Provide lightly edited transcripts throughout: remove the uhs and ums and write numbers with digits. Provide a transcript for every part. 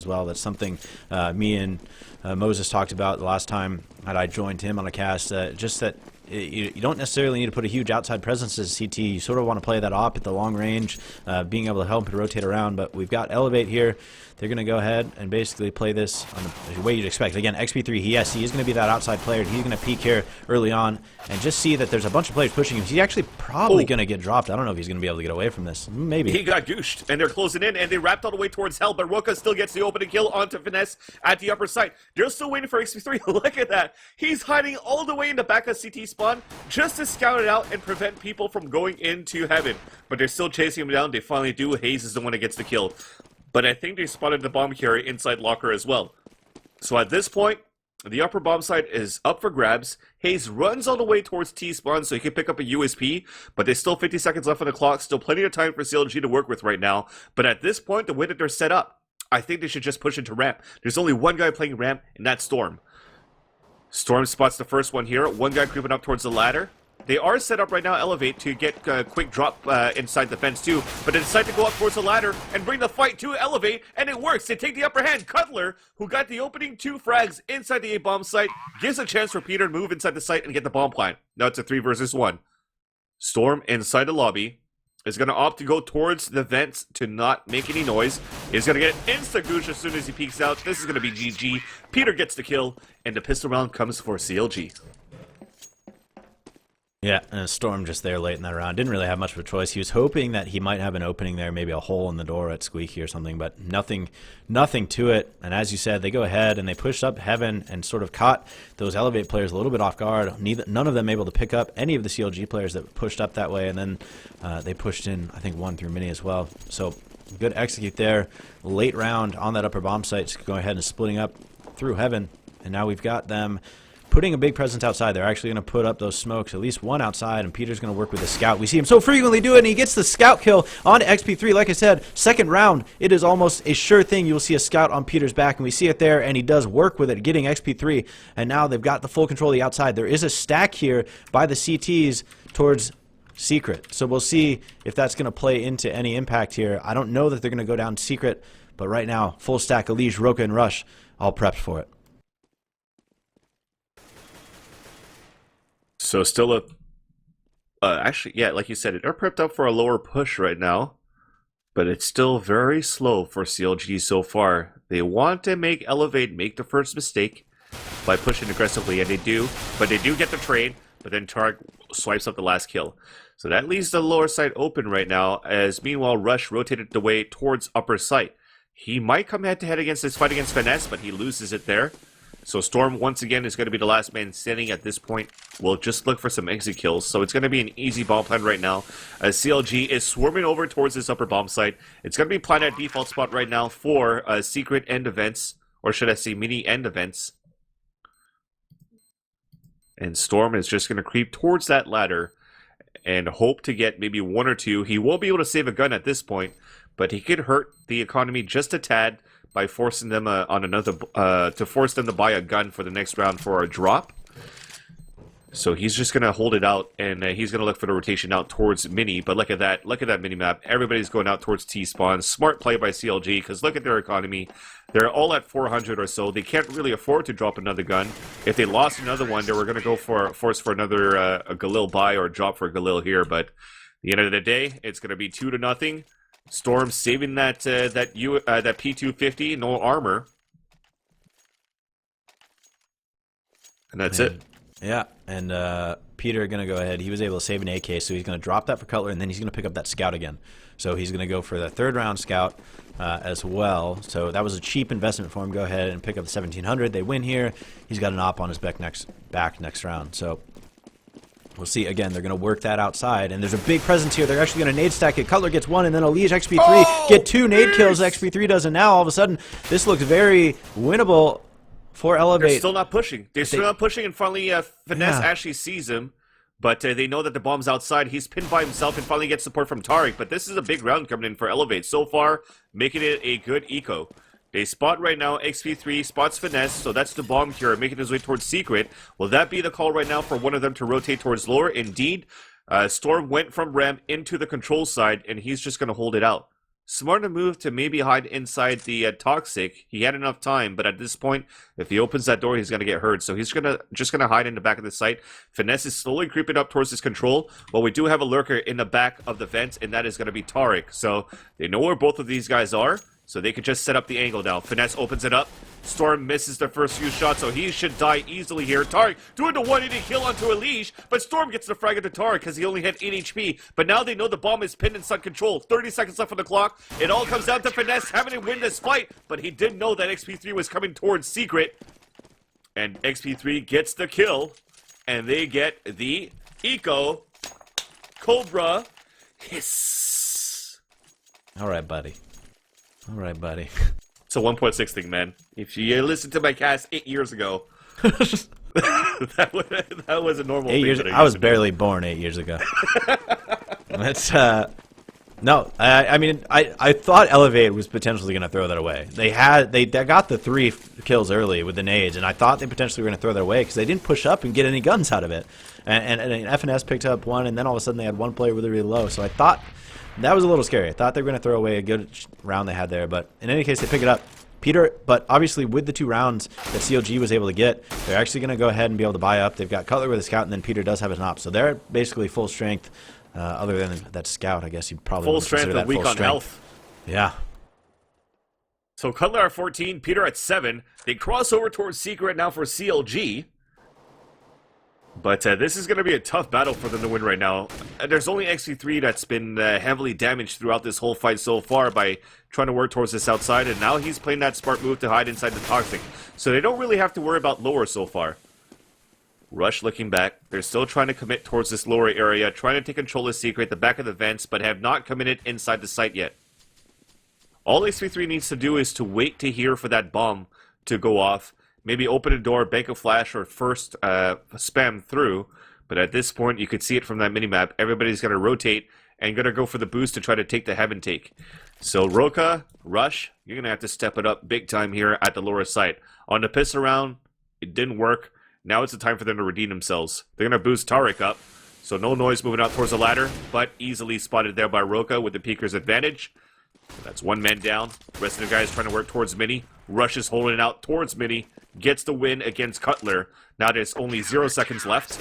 as well. That's something me and Moses talked about the last time that I joined him on a cast. Just that you don't necessarily need to put a huge outside presence as a CT. You sort of want to play that op at the long range, being able to help it rotate around. But we've got eLevate here. They're going to go ahead and basically play this on the way you'd expect. Again, XP3, he is going to be that outside player. He's going to peek here early on and just see that there's a bunch of players pushing him. He's actually probably going to get dropped. I don't know if he's going to be able to get away from this. Maybe. He got gooshed, and they're closing in, and they wrapped all the way towards Hell, but Roka still gets the opening kill onto Finesse at the upper side. They're still waiting for XP3. Look at that. He's hiding all the way in the back of CT spawn just to scout it out and prevent people from going into Heaven. But they're still chasing him down. They finally do. Hayes is the one that gets the kill. But I think they spotted the bomb carrier inside locker as well. So at this point, the upper bomb site is up for grabs. Hayes runs all the way towards T-spawn so he can pick up a USP, but there's still 50 seconds left on the clock. Still plenty of time for CLG to work with right now. But at this point, the way that they're set up, I think they should just push into ramp. There's only one guy playing ramp, and that's Storm. Storm spots the first one here. One guy creeping up towards the ladder. They are set up right now, eLevate, to get a quick drop inside the fence too, but they decide to go up towards the ladder and bring the fight to eLevate, and it works. They take the upper hand. Cutler, who got the opening 2 frags inside the A-bomb site, gives a chance for Peter to move inside the site and get the bomb plant. Now it's a 3 versus 1. Storm inside the lobby is going to opt to go towards the vents to not make any noise. He's going to get an insta-goosh as soon as he peeks out. This is going to be GG. Peter gets the kill, and the pistol round comes for CLG. Yeah, and Storm just there late in that round. Didn't really have much of a choice. He was hoping that he might have an opening there, maybe a hole in the door at Squeaky or something, but nothing to it. And as you said, they go ahead and they push up Heaven and sort of caught those eLevate players a little bit off guard. None of them able to pick up any of the CLG players that pushed up that way, and then they pushed in, I think, 1 through Mini as well. So good execute there. Late round on that upper bomb site, going ahead and splitting up through Heaven, and now we've got them putting a big presence outside. They're actually going to put up those smokes, at least one outside, and Peter's going to work with the scout. We see him so frequently do it, and he gets the scout kill on XP3. Like I said, second round, it is almost a sure thing you'll see a scout on Peter's back, and we see it there, and he does work with it, getting XP3, and now they've got the full control of the outside. There is a stack here by the CTs towards Secret, so we'll see if that's going to play into any impact here. I don't know that they're going to go down Secret, but right now, full stack, Elige, Roka, and Rush, all prepped for it. So still a, actually, yeah, like you said, they're prepped up for a lower push right now, but it's still very slow for CLG so far. They want to make eLevate make the first mistake by pushing aggressively, and they do, but they do get the trade, but then Tarek swipes up the last kill. So that leaves the lower side open right now, as meanwhile Rush rotated the way towards upper site. He might come head-to-head against this fight against Finesse, but he loses it there. So Storm, once again, is going to be the last man standing at this point. We'll just look for some exit kills. So it's going to be an easy bomb plan right now, as CLG is swarming over towards this upper bomb site. It's going to be planned at default spot right now for secret end events, or should I say mini end events. And Storm is just going to creep towards that ladder and hope to get maybe 1 or 2. He won't be able to save a gun at this point, but he could hurt the economy just a tad by forcing them on another to force them to buy a gun for the next round for a drop. So he's just gonna hold it out, and he's gonna look for the rotation out towards Mini. But look at that mini map. Everybody's going out towards T spawn. Smart play by CLG, because look at their economy. They're all at 400 or so. They can't really afford to drop another gun. If they lost another one, they were gonna go for force for another a Galil buy or drop for Galil here. But at the end of the day, it's gonna be 2-0. Storm saving that P250, no armor, and that's it. Yeah, and Peter going to go ahead. He was able to save an AK, so he's going to drop that for Cutler, and then he's going to pick up that scout again. So he's going to go for the 3rd round scout as well. So that was a cheap investment for him. Go ahead and pick up the 1700. They win here. He's got an op on his back next round. So we'll see. Again, they're going to work that outside, and there's a big presence here. They're actually going to nade stack it. Cutler gets 1, and then Elige XP3 get 2 nade kills. XP3 does, and now all of a sudden this looks very winnable for eLevate. They're still not pushing. They're still not pushing, and finally Finesse actually sees him, but they know that the bomb's outside. He's pinned by himself and finally gets support from Tariq, but this is a big round coming in for eLevate. So far, making it a good eco. They spot right now, XP3 spots Finesse, so that's the bomb cure, making his way towards Secret. Will that be the call right now for one of them to rotate towards lower? Indeed, Storm went from ramp into the control side, and he's just going to hold it out. Smarter move to maybe hide inside the Toxic. He had enough time, but at this point, if he opens that door, he's going to get hurt. So he's just going to hide in the back of the site. Finesse is slowly creeping up towards his control, but we do have a lurker in the back of the vent, and that is going to be Tariq. So they know where both of these guys are, so they can just set up the angle now. Finesse opens it up. Storm misses the first few shots, so he should die easily here. Tariq doing the 180 kill onto a leash, but Storm gets the frag into Tariq because he only had 8 HP. But now they know the bomb is pinned in Sun Control. 30 seconds left on the clock. It all comes down to Finesse having to win this fight, but he did know that XP3 was coming towards Secret. And XP3 gets the kill, and they get the Eco Cobra hiss. All right, buddy. All right, buddy. It's a 1.6 thing, man. If you listened to my cast 8 years ago, that was a normal 8 thing. years. I was barely born 8 years ago. That's no. I mean, I thought eLevate was potentially going to throw that away. They got the 3 kills early with the nades, and I thought they potentially were going to throw that away because they didn't push up and get any guns out of it. And FNS picked up 1, and then all of a sudden they had 1 player really low. So I thought that was a little scary. I thought they were going to throw away a good round they had there, but in any case, they pick it up. Peter, but obviously with the 2 rounds that CLG was able to get, they're actually going to go ahead and be able to buy up. They've got Cutler with a scout, and then Peter does have his op. So they're basically full strength, other than that scout. I guess you'd probably full strength and weak on health. Yeah. So Cutler at 14, Peter at 7. They cross over towards Secret now for CLG. But this is going to be a tough battle for them to win right now. There's only XP3 that's been heavily damaged throughout this whole fight so far by trying to work towards this outside, and now he's playing that smart move to hide inside the Toxic. So they don't really have to worry about lower so far. Rush looking back. They're still trying to commit towards this lower area, trying to take control of Secret, the back of the vents, but have not committed inside the site yet. All XP3 needs to do is to wait to hear for that bomb to go off. Maybe open a door, bank a flash, or first spam through. But at this point, you could see it from that minimap. Everybody's going to rotate and going to go for the boost to try to take the heaven take. So Roka, Rush, you're going to have to step it up big time here at the lower site. On the piss around, it didn't work. Now it's the time for them to redeem themselves. They're going to boost Tariq up. So no noise moving out towards the ladder, but easily spotted there by Roka with the peeker's advantage. That's 1 man down. The rest of the guys trying to work towards Mini. Rush is holding it out towards Mini. Gets the win against Cutler. Now there's only 0 seconds left.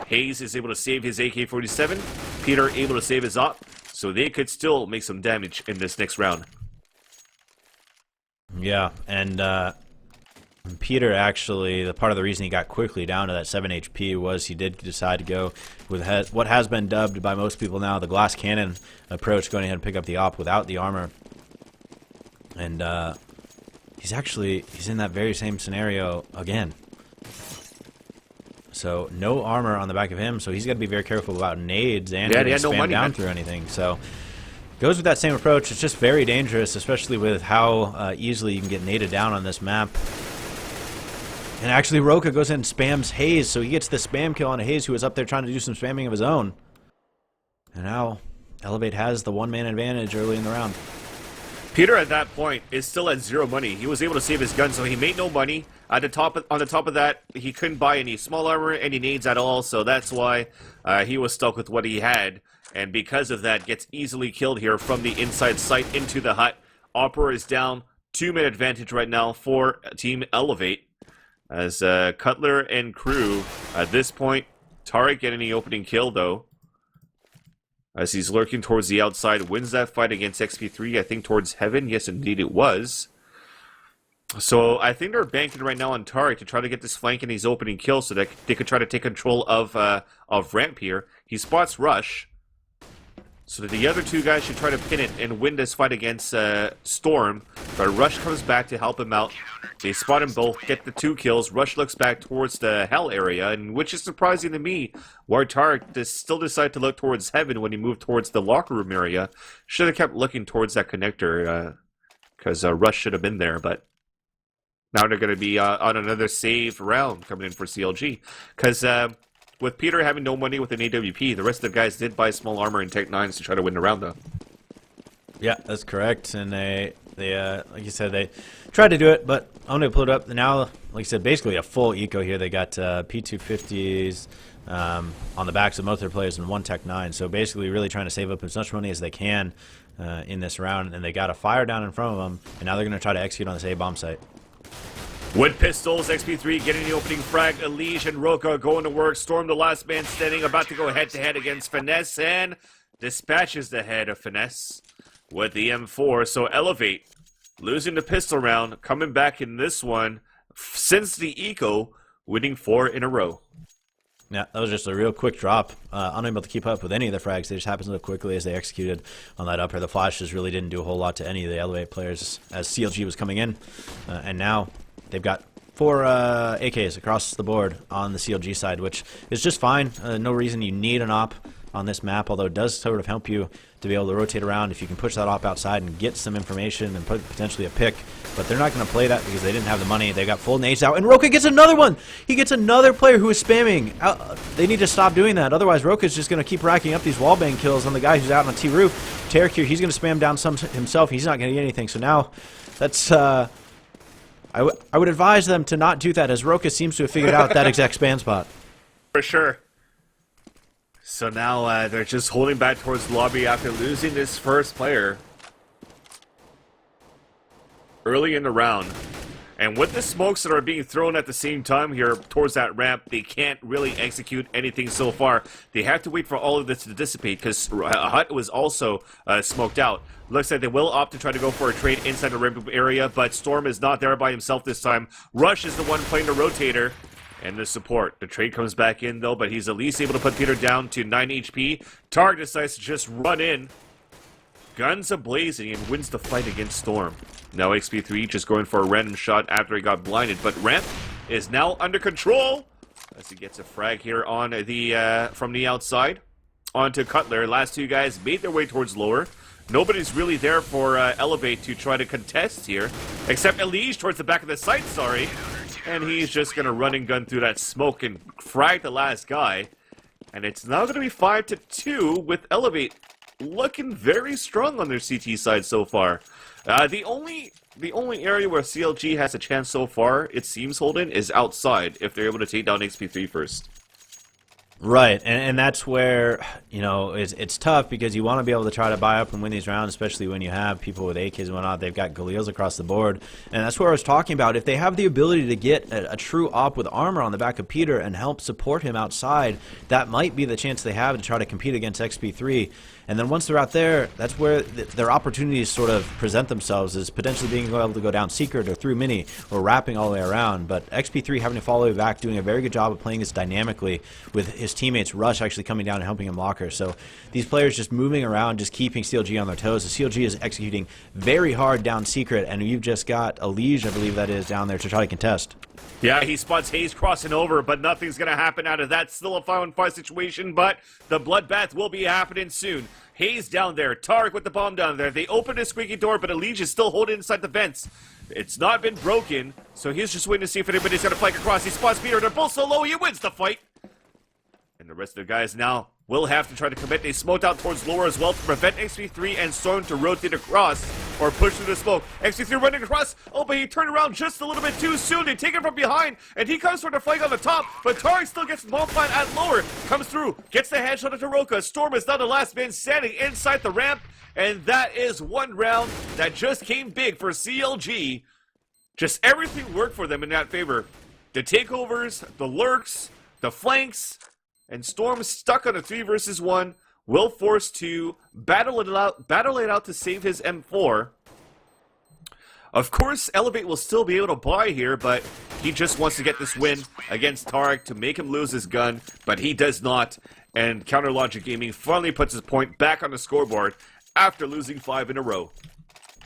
Hayes is able to save his AK-47. Peter able to save his op. So they could still make some damage in this next round. Yeah, and Peter actually, the part of the reason he got quickly down to that 7 HP was he did decide to go with what has been dubbed by most people now the glass cannon approach, going ahead and pick up the op without the armor. And he's in that very same scenario again. So no armor on the back of him, so he's got to be very careful about nades and getting spammed down through anything. So goes with that same approach. It's just very dangerous, especially with how easily you can get naded down on this map. And actually, Roka goes in and spams Hayes, so he gets the spam kill on Hayes, who was up there trying to do some spamming of his own. And now eLevate has the 1-man advantage early in the round. Peter at that point is still at 0 money. He was able to save his gun, so he made no money. On the top of that, he couldn't buy any small armor, any nades at all, so that's why he was stuck with what he had. And because of that, gets easily killed here from the inside site into the hut. Opera is down. 2-man advantage right now for Team eLevate. As Cutler and crew, at this point, Tariq getting the opening kill, though. As he's lurking towards the outside, wins that fight against XP3, I think towards Heaven. Yes, indeed it was. So I think they're banking right now on Tariq to try to get this flank in his opening kill so that they could try to take control of ramp here. He spots Rush. So that the other 2 guys should try to pin it and win this fight against Storm. But Rush comes back to help him out. They spot him both, get the 2 kills. Rush looks back towards the Hell area, and which is surprising to me, why Tariq still decided to look towards Heaven when he moved towards the locker room area. Should have kept looking towards that connector, because Rush should have been there, but now they're going to be on another save round coming in for CLG. Because with Peter having no money with an AWP, the rest of the guys did buy small armor and Tech 9s to try to win the round, though. Yeah, that's correct. And they like you said, they tried to do it, but I'm going to pull it up now. Like I said, basically a full eco here. They got P250s on the backs of most of their players and 1 Tech 9. So basically really trying to save up as much money as they can in this round, and they got a fire down in front of them, and now they're going to try to execute on this A-bomb site. With pistols, XP3 getting the opening frag. Elige and Roka going to work. Storm, the last man standing, about to go head-to-head against Finesse, and dispatches the head of Finesse with the M4. So eLevate, losing the pistol round, coming back in this one since the Eco, winning 4 in a row. Yeah, that was just a real quick drop. Unable to keep up with any of the frags. They just happened so quickly as they executed on that upper. The flashes really didn't do a whole lot to any of the eLevate players as CLG was coming in. And now they've got 4 AKs across the board on the CLG side, which is just fine. No reason you need an op on this map, although it does sort of help you to be able to rotate around if you can push that op outside and get some information and put potentially a pick. But they're not going to play that because they didn't have the money. They got full nades out, and Roka gets another one. He gets another player who is spamming. They need to stop doing that. Otherwise, Roka's just going to keep racking up these wallbang kills on the guy who's out on T roof. Tarek here, he's going to spam down some himself. He's not going to get anything. So now, that's I would advise them to not do that, as Roka seems to have figured out that exact spam spot. For sure. So now they're just holding back towards the lobby after losing this first player early in the round. And with the smokes that are being thrown at the same time here towards that ramp, they can't really execute anything so far. They have to wait for all of this to dissipate because Hut was also smoked out. Looks like they will opt to try to go for a trade inside the ramp area, but Storm is not there by himself this time. Rush is the one playing the rotator. And the support. The trade comes back in, though, but he's at least able to put Peter down to 9 HP. Targ decides to just run in. Guns a-blazing and wins the fight against Storm. Now XP3 just going for a random shot after he got blinded. But Ramp is now under control as he gets a frag here on the from the outside. Onto Cutler. Last 2 guys made their way towards lower. Nobody's really there for eLevate to try to contest here. Except Elige towards the back of the site, sorry. And he's just going to run and gun through that smoke and frag the last guy. And it's now going to be 5-2 with eLevate looking very strong on their CT side so far. The only area where CLG has a chance so far, it seems, Holden, is outside if they're able to take down XP3 first. Right, and that's where, you know, it's tough because you want to be able to try to buy up and win these rounds, especially when you have people with AKs and whatnot. They've got Galils across the board, and that's where I was talking about. If they have the ability to get a true op with armor on the back of Peter and help support him outside, that might be the chance they have to try to compete against XP3. And then once they're out there, that's where their opportunities sort of present themselves, as potentially being able to go down secret or through mini or wrapping all the way around. But XP3 having to follow back, doing a very good job of playing this dynamically with his teammates Rush actually coming down and helping him locker. So these players just moving around, just keeping CLG on their toes. The CLG is executing very hard down secret, and you've just got Elige, I believe that is, down there to try to contest. Yeah, he spots Hayes crossing over, but nothing's going to happen out of that. Still a 5-on-5 situation, but the bloodbath will be happening soon. Hayes down there, Tarek with the bomb down there. They open a squeaky door, but Elige is still holding inside the vents. It's not been broken, so he's just waiting to see if anybody's going to flank across. He spots Peter, they're both so low, he wins the fight. And the rest of the guys now will have to try to commit. They smoked out towards lower as well to prevent XP3 and Storm to rotate across or push through the smoke. XP3 running across. Oh, but he turned around just a little bit too soon. They take him from behind, and he comes for the flank on the top, but Tarek still gets the bomb plant at lower. Comes through, gets the headshot to Roka. Storm is now the last man standing inside the ramp, and that is one round that just came big for CLG. Just everything worked for them in that favor. The takeovers, the lurks, the flanks, and Storm stuck on a 3 versus 1, will force to battle it out to save his M4. Of course, eLevate will still be able to buy here, but he just wants to get this win against Tarek to make him lose his gun, but he does not. And Counter Logic Gaming finally puts his point back on the scoreboard after losing 5 in a row.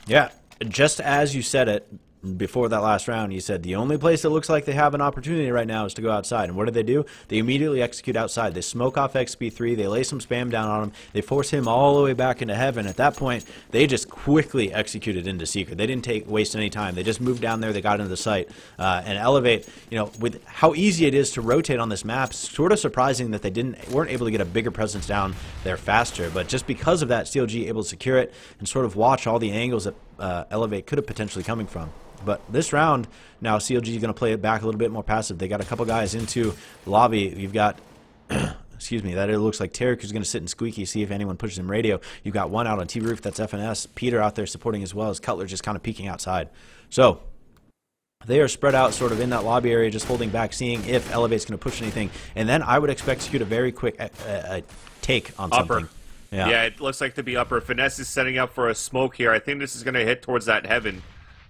Yeah, just as you said it, before that last round, you said the only place that looks like they have an opportunity right now is to go outside. And what do? They immediately execute outside. They smoke off XP3. They lay some spam down on him. They force him all the way back into heaven. At that point, they just quickly executed into secret. They didn't waste any time. They just moved down there. They got into the site. And eLevate, you know, with how easy it is to rotate on this map, it's sort of surprising that they weren't able to get a bigger presence down there faster. But just because of that, CLG able to secure it and sort of watch all the angles that eLevate could have potentially coming from. But this round, now CLG is going to play it back a little bit more passive. They got a couple guys into the lobby. You've got excuse me, that it looks like Tarek is going to sit in Squeaky, see if anyone pushes him radio. You've got one out on T-Roof, that's FNS. Peter out there supporting as well as Cutler just kind of peeking outside. So they are spread out sort of in that lobby area, just holding back, seeing if eLevate's going to push anything. And then I would execute a very quick take on something. Upper. Yeah, it looks like to be upper. Finesse is setting up for a smoke here. I think this is going to hit towards that heaven,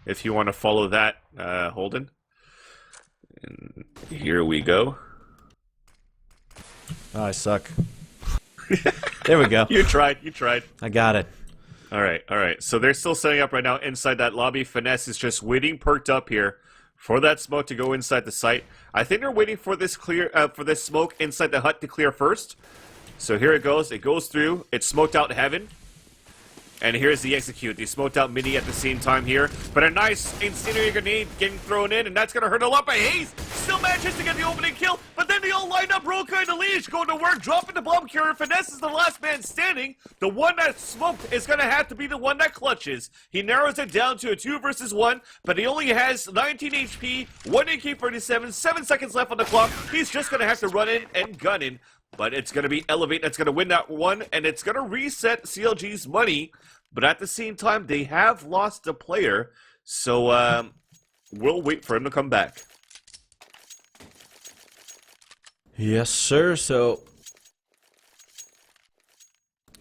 if you want to follow that, Holden. And here we go. Oh, I suck. There we go. You tried. I got it. All right. So they're still setting up right now inside that lobby. Finesse is just waiting, perked up here for that smoke to go inside the site. I think they're waiting for this smoke inside the hut to clear first. So here it goes. It goes through. It's smoked out heaven. And here's the execute. They smoked out Mini at the same time here. But a nice incendiary grenade getting thrown in, and that's going to hurt a lot. But Hayes still manages to get the opening kill. But then they all line up. Roka and Elige going to work, dropping the bomb carrier. Finesse is the last man standing. The one that smoked is going to have to be the one that clutches. He narrows it down to a 2 versus 1, but he only has 19 HP, 1 AK-47, 7 seconds left on the clock. He's just going to have to run in and gun in. But it's going to be eLevate that's going to win that one, and it's going to reset CLG's money. But at the same time, they have lost a player, so we'll wait for him to come back. Yes, sir. So,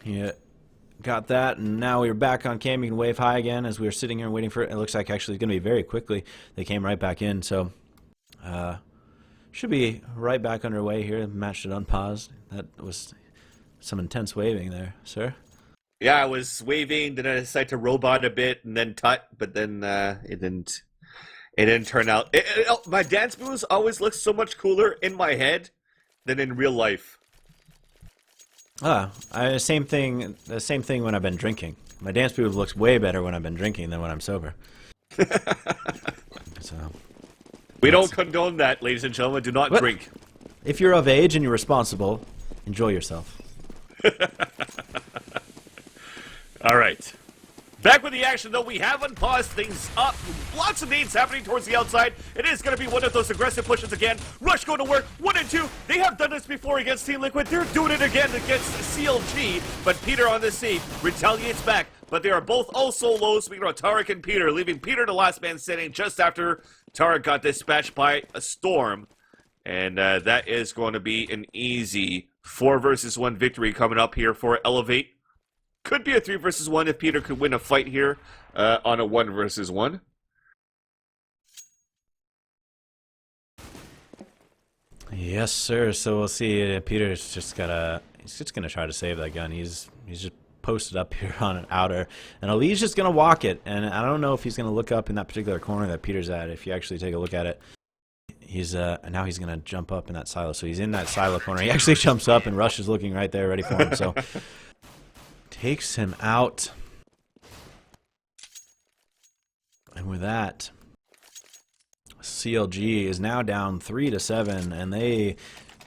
yeah, got that, and now we're back on cam. You can wave high again as we were sitting here and waiting for it. It looks like actually it's going to be very quickly. They came right back in, so should be right back underway here. Match it unpaused. That was some intense waving there, sir. Yeah, I was waving, then I decided to robot a bit, and then tut, but then it didn't turn out. My dance moves always look so much cooler in my head than in real life. Same thing when I've been drinking. My dance move looks way better when I've been drinking than when I'm sober. So, we don't condone that, ladies and gentlemen. Do not drink. If you're of age and you're responsible, enjoy yourself. All right. Back with the action, though. We haven't paused things up. Lots of nades happening towards the outside. It is going to be one of those aggressive pushes again. Rush going to work. 1 and 2. They have done this before against Team Liquid. They're doing it again against CLG. But Peter on the scene retaliates back. But they are both also low. Speaking about Tarek and Peter, leaving Peter the last man standing just after Tarek got dispatched by a storm. And that is going to be an easy 4 versus 1 victory coming up here for eLevate. Could be a 3 versus 1 if Peter could win a fight here on a 1 versus 1. Yes, sir. So we'll see. Peter's just gonna try to save that gun. He's just posted up here on an outer, and Ali's just gonna walk it. And I don't know if he's gonna look up in that particular corner that Peter's at. If you actually take a look at it, he's now he's gonna jump up in that silo. So he's in that silo corner. He actually jumps up, and Rush is looking right there, ready for him. So. Takes him out. And with that, CLG is now down 3-7, and they,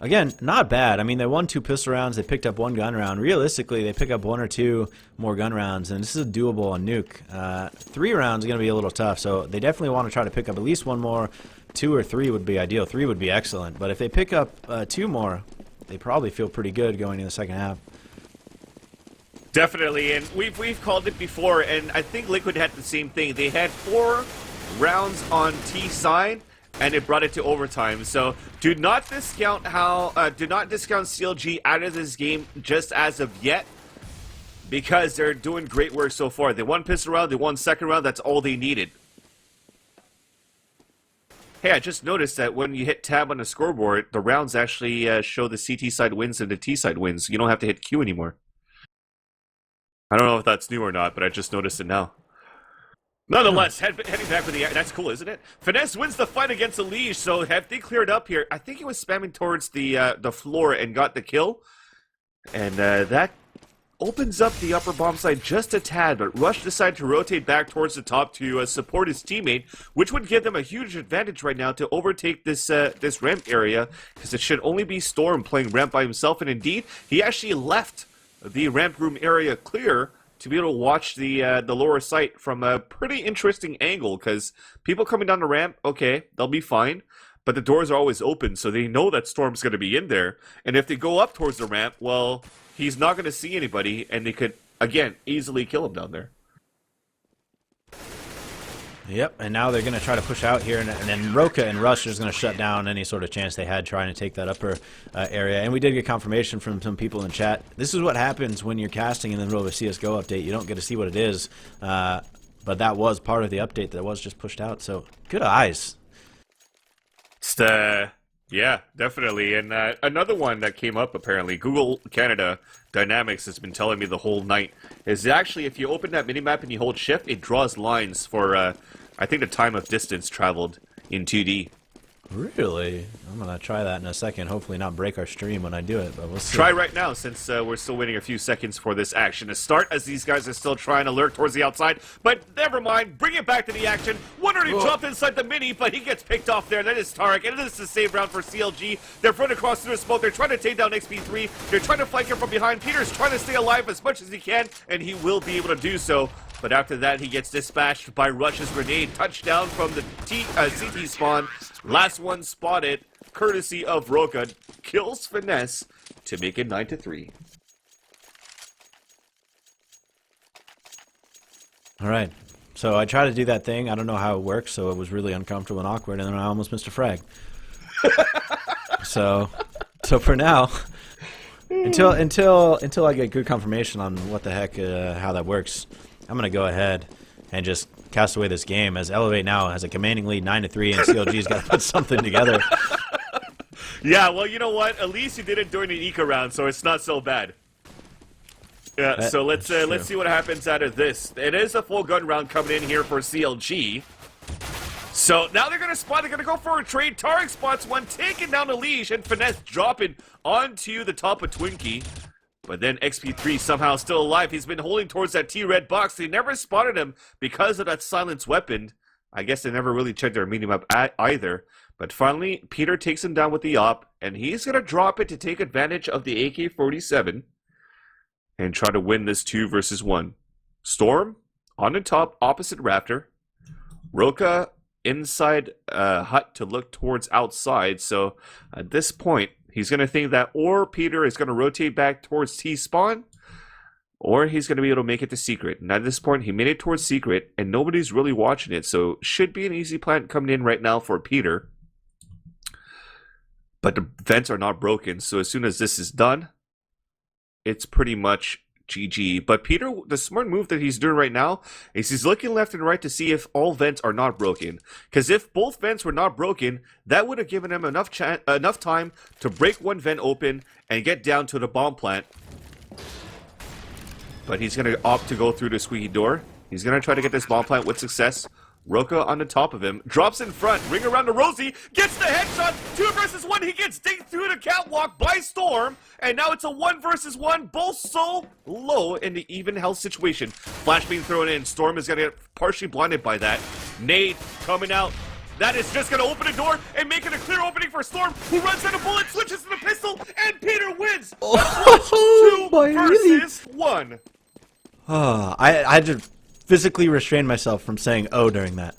again, not bad. I mean, they won 2 pistol rounds. They picked up 1 gun round. Realistically, they pick up 1 or 2 more gun rounds, and this is doable on Nuke. 3 rounds is going to be a little tough, so they definitely want to try to pick up at least 1 more. 2 or 3 would be ideal. 3 would be excellent. But if they pick up 2 more, they probably feel pretty good going into the second half. Definitely, and we've called it before, and I think Liquid had the same thing. They had 4 rounds on T side, and it brought it to overtime. So do not discount CLG out of this game just as of yet, because they're doing great work so far. They won pistol round, they won second round. That's all they needed. Hey, I just noticed that when you hit tab on the scoreboard, the rounds actually show the CT side wins and the T side wins. You don't have to hit Q anymore. I don't know if that's new or not, but I just noticed it now. Nonetheless, heading back with the... That's cool, isn't it? Finesse wins the fight against Elige, so have they cleared up here? I think he was spamming towards the floor and got the kill. And that opens up the upper bomb side just a tad, but Rush decided to rotate back towards the top to support his teammate, which would give them a huge advantage right now to overtake this this ramp area, because it should only be Storm playing ramp by himself, and indeed, he actually left the ramp room area clear to be able to watch the lower site from a pretty interesting angle, because people coming down the ramp, okay, they'll be fine, but the doors are always open, so they know that Storm's going to be in there. And if they go up towards the ramp, well, he's not going to see anybody, and they could, again, easily kill him down there. Yep, and now they're going to try to push out here, and then Roka and Rush is going to shut down any sort of chance they had trying to take that upper area. And we did get confirmation from some people in chat. This is what happens when you're casting in the middle of a CSGO update. You don't get to see what it is, but that was part of the update that was just pushed out. So good eyes. Yeah, definitely. And another one that came up, apparently, Google Canada Dynamics has been telling me the whole night, is actually if you open that minimap and you hold shift, it draws lines for, I think, the time of distance traveled in 2D. Really? I'm going to try that in a second. Hopefully not break our stream when I do it, but we'll see. Try right now, since we're still waiting a few seconds for this action to start, as these guys are still trying to lurk towards the outside. But never mind, bring it back to the action. One already dropped inside the mini, but he gets picked off there. That is Tarek, and it is the save round for CLG. They're running across through the smoke. They're trying to take down XP3. They're trying to flank him from behind. Peter's trying to stay alive as much as he can, and he will be able to do so. But after that, he gets dispatched by Rush's grenade. Touchdown from the CT spawn. Last one spotted, courtesy of Roka. Kills Finesse to make it 9-3. All right. So I tried to do that thing. I don't know how it works, so it was really uncomfortable and awkward, and then I almost missed a frag. so for now, until I get good confirmation on what the heck, how that works, I'm going to go ahead and just cast away this game, as eLevate now has a commanding lead 9-3, and CLG's got to put something together. Yeah, well, you know what? At least you did it during the eco round, so it's not so bad. Yeah, so let's see what happens out of this. It is a full gun round coming in here for CLG. So now they're going to spot. They're going to go for a trade. Tarek spots one, taking down the leash, and Finesse dropping onto the top of Twinkie. But then XP3 somehow still alive. He's been holding towards that T-red box. They never spotted him because of that silenced weapon. I guess they never really checked their minimap either. But finally, Peter takes him down with the op, and he's going to drop it to take advantage of the AK-47 and try to win this 2 versus 1. Storm on the top, opposite Raptor. Roka inside hut to look towards outside. So at this point, he's going to think that or Peter is going to rotate back towards T-spawn, or he's going to be able to make it to secret. And at this point, he made it towards secret, and nobody's really watching it. So should be an easy plant coming in right now for Peter. But the vents are not broken, so as soon as this is done, it's pretty much GG. But Peter, the smart move that he's doing right now is he's looking left and right to see if all vents are not broken. Because if both vents were not broken, that would have given him enough time to break one vent open and get down to the bomb plant. But he's going to opt to go through the squeaky door. He's going to try to get this bomb plant with success. Roka on the top of him, drops in front, ring around to Rosie, gets the headshot, 2 versus 1, he gets dinged through the catwalk by Storm, and now it's a 1 versus 1, both so low in the even health situation. Flash being thrown in, Storm is gonna get partially blinded by that. Nade coming out, that is just gonna open a door and make it a clear opening for Storm, who runs out of bullets, switches to the pistol, and Peter wins! Oh, 2 versus 1. I just physically restrained myself from saying "oh" during that.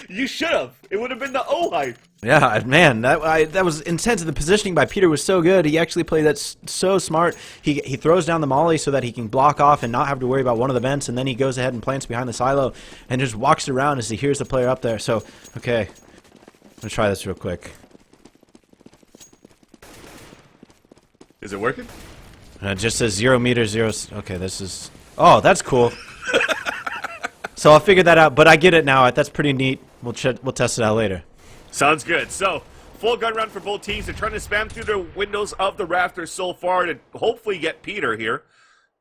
You should have. It would have been the O hype. Yeah, man, that was intense. The positioning by Peter was so good. He actually played that so smart. He throws down the molly so that he can block off and not have to worry about one of the vents, and then he goes ahead and plants behind the silo and just walks around as he hears the player up there. So, okay, I'm gonna try this real quick. Is it working? It just says 0 meters, 0. Okay, this is. Oh, that's cool. So I'll figure that out, but I get it now. That's pretty neat. We'll test it out later. Sounds good. So, full gun round for both teams. They're trying to spam through the windows of the rafters so far to hopefully get Peter here.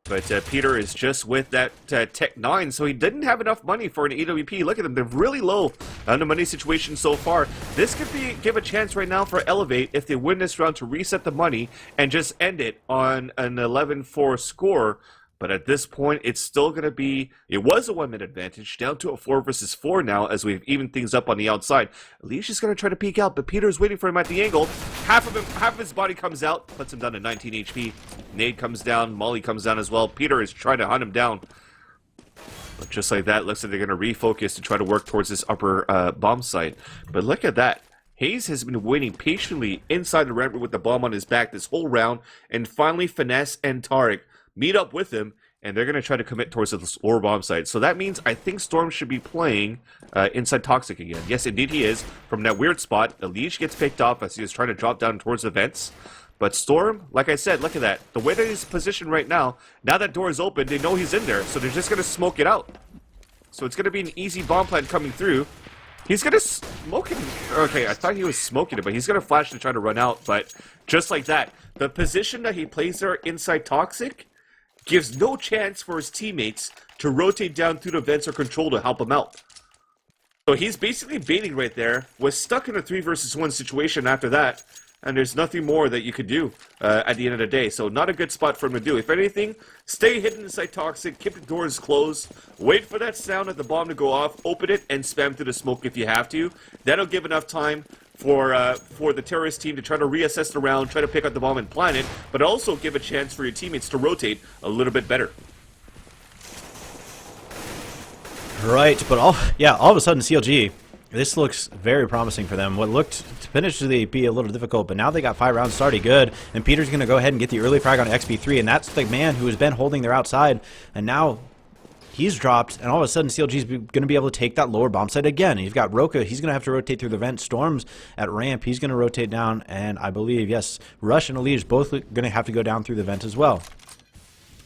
But Peter is just with that Tech 9, so he didn't have enough money for an EWP. Look at them. They're really low on the money situation so far. This could give a chance right now for eLevate if they win this round to reset the money and just end it on an 11-4 score. But at this point, it's still going to be, it was a 1-minute advantage, down to a 4 versus 4 now as we've evened things up on the outside. Leash is going to try to peek out, but Peter's waiting for him at the angle. Half of his body comes out, puts him down to 19 HP. Nade comes down, Molly comes down as well. Peter is trying to hunt him down. But just like that, looks like they're going to refocus to try to work towards this upper bomb site. But look at that. Hayes has been waiting patiently inside the ramp with the bomb on his back this whole round, and finally Finesse and Tarek meet up with him, and they're going to try to commit towards this lower bomb site. So that means I think Storm should be playing inside Toxic again. Yes, indeed he is. From that weird spot, Elige gets picked off as he is trying to drop down towards the vents. But Storm, like I said, look at that. The way that he's positioned right now that door is open, they know he's in there, so they're just going to smoke it out. So it's going to be an easy bomb plant coming through. He's going to smoke it. Okay, I thought he was smoking it, but he's going to flash to try to run out. But just like that, the position that he plays there inside Toxic gives no chance for his teammates to rotate down through the vents or control to help him out. So he's basically baiting right there, was stuck in a 3 versus 1 situation after that, and there's nothing more that you could do at the end of the day. So not a good spot for him to do. If anything, stay hidden inside Toxic, keep the doors closed, wait for that sound of the bomb to go off, open it, and spam through the smoke if you have to. That'll give enough time for the terrorist team to try to reassess the round, try to pick up the bomb and plant it, but also give a chance for your teammates to rotate a little bit better. Right, but all of a sudden CLG, this looks very promising for them. What looked to finish to be a little difficult, but now they got 5 rounds started good, and Peter's going to go ahead and get the early frag on XP3, and that's the man who has been holding their outside, and now he's dropped, and all of a sudden CLG's going to be able to take that lower bomb site again. And you've got Roka, he's going to have to rotate through the vent. Storms at ramp, he's going to rotate down, and I believe, yes, Rush and Elige both going to have to go down through the vent as well.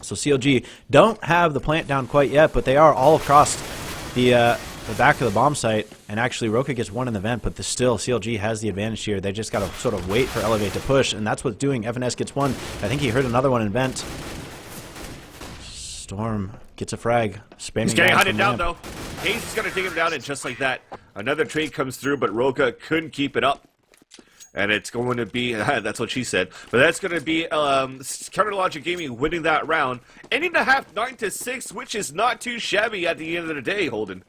So CLG don't have the plant down quite yet, but they are all across the back of the bomb site, and actually Roka gets one in the vent, but still CLG has the advantage here. They just got to sort of wait for eLevate to push, and that's what's doing. FNS gets one. I think he heard another one in vent. Storm gets a frag. Spamming. He's getting hunted down though. Hayes is going to take him down, and just like that, another trade comes through, but Roka couldn't keep it up. And it's going to be, that's what she said, but that's going to be Counter Logic Gaming winning that round. Ending the half 9-6, which is not too shabby at the end of the day, Holden.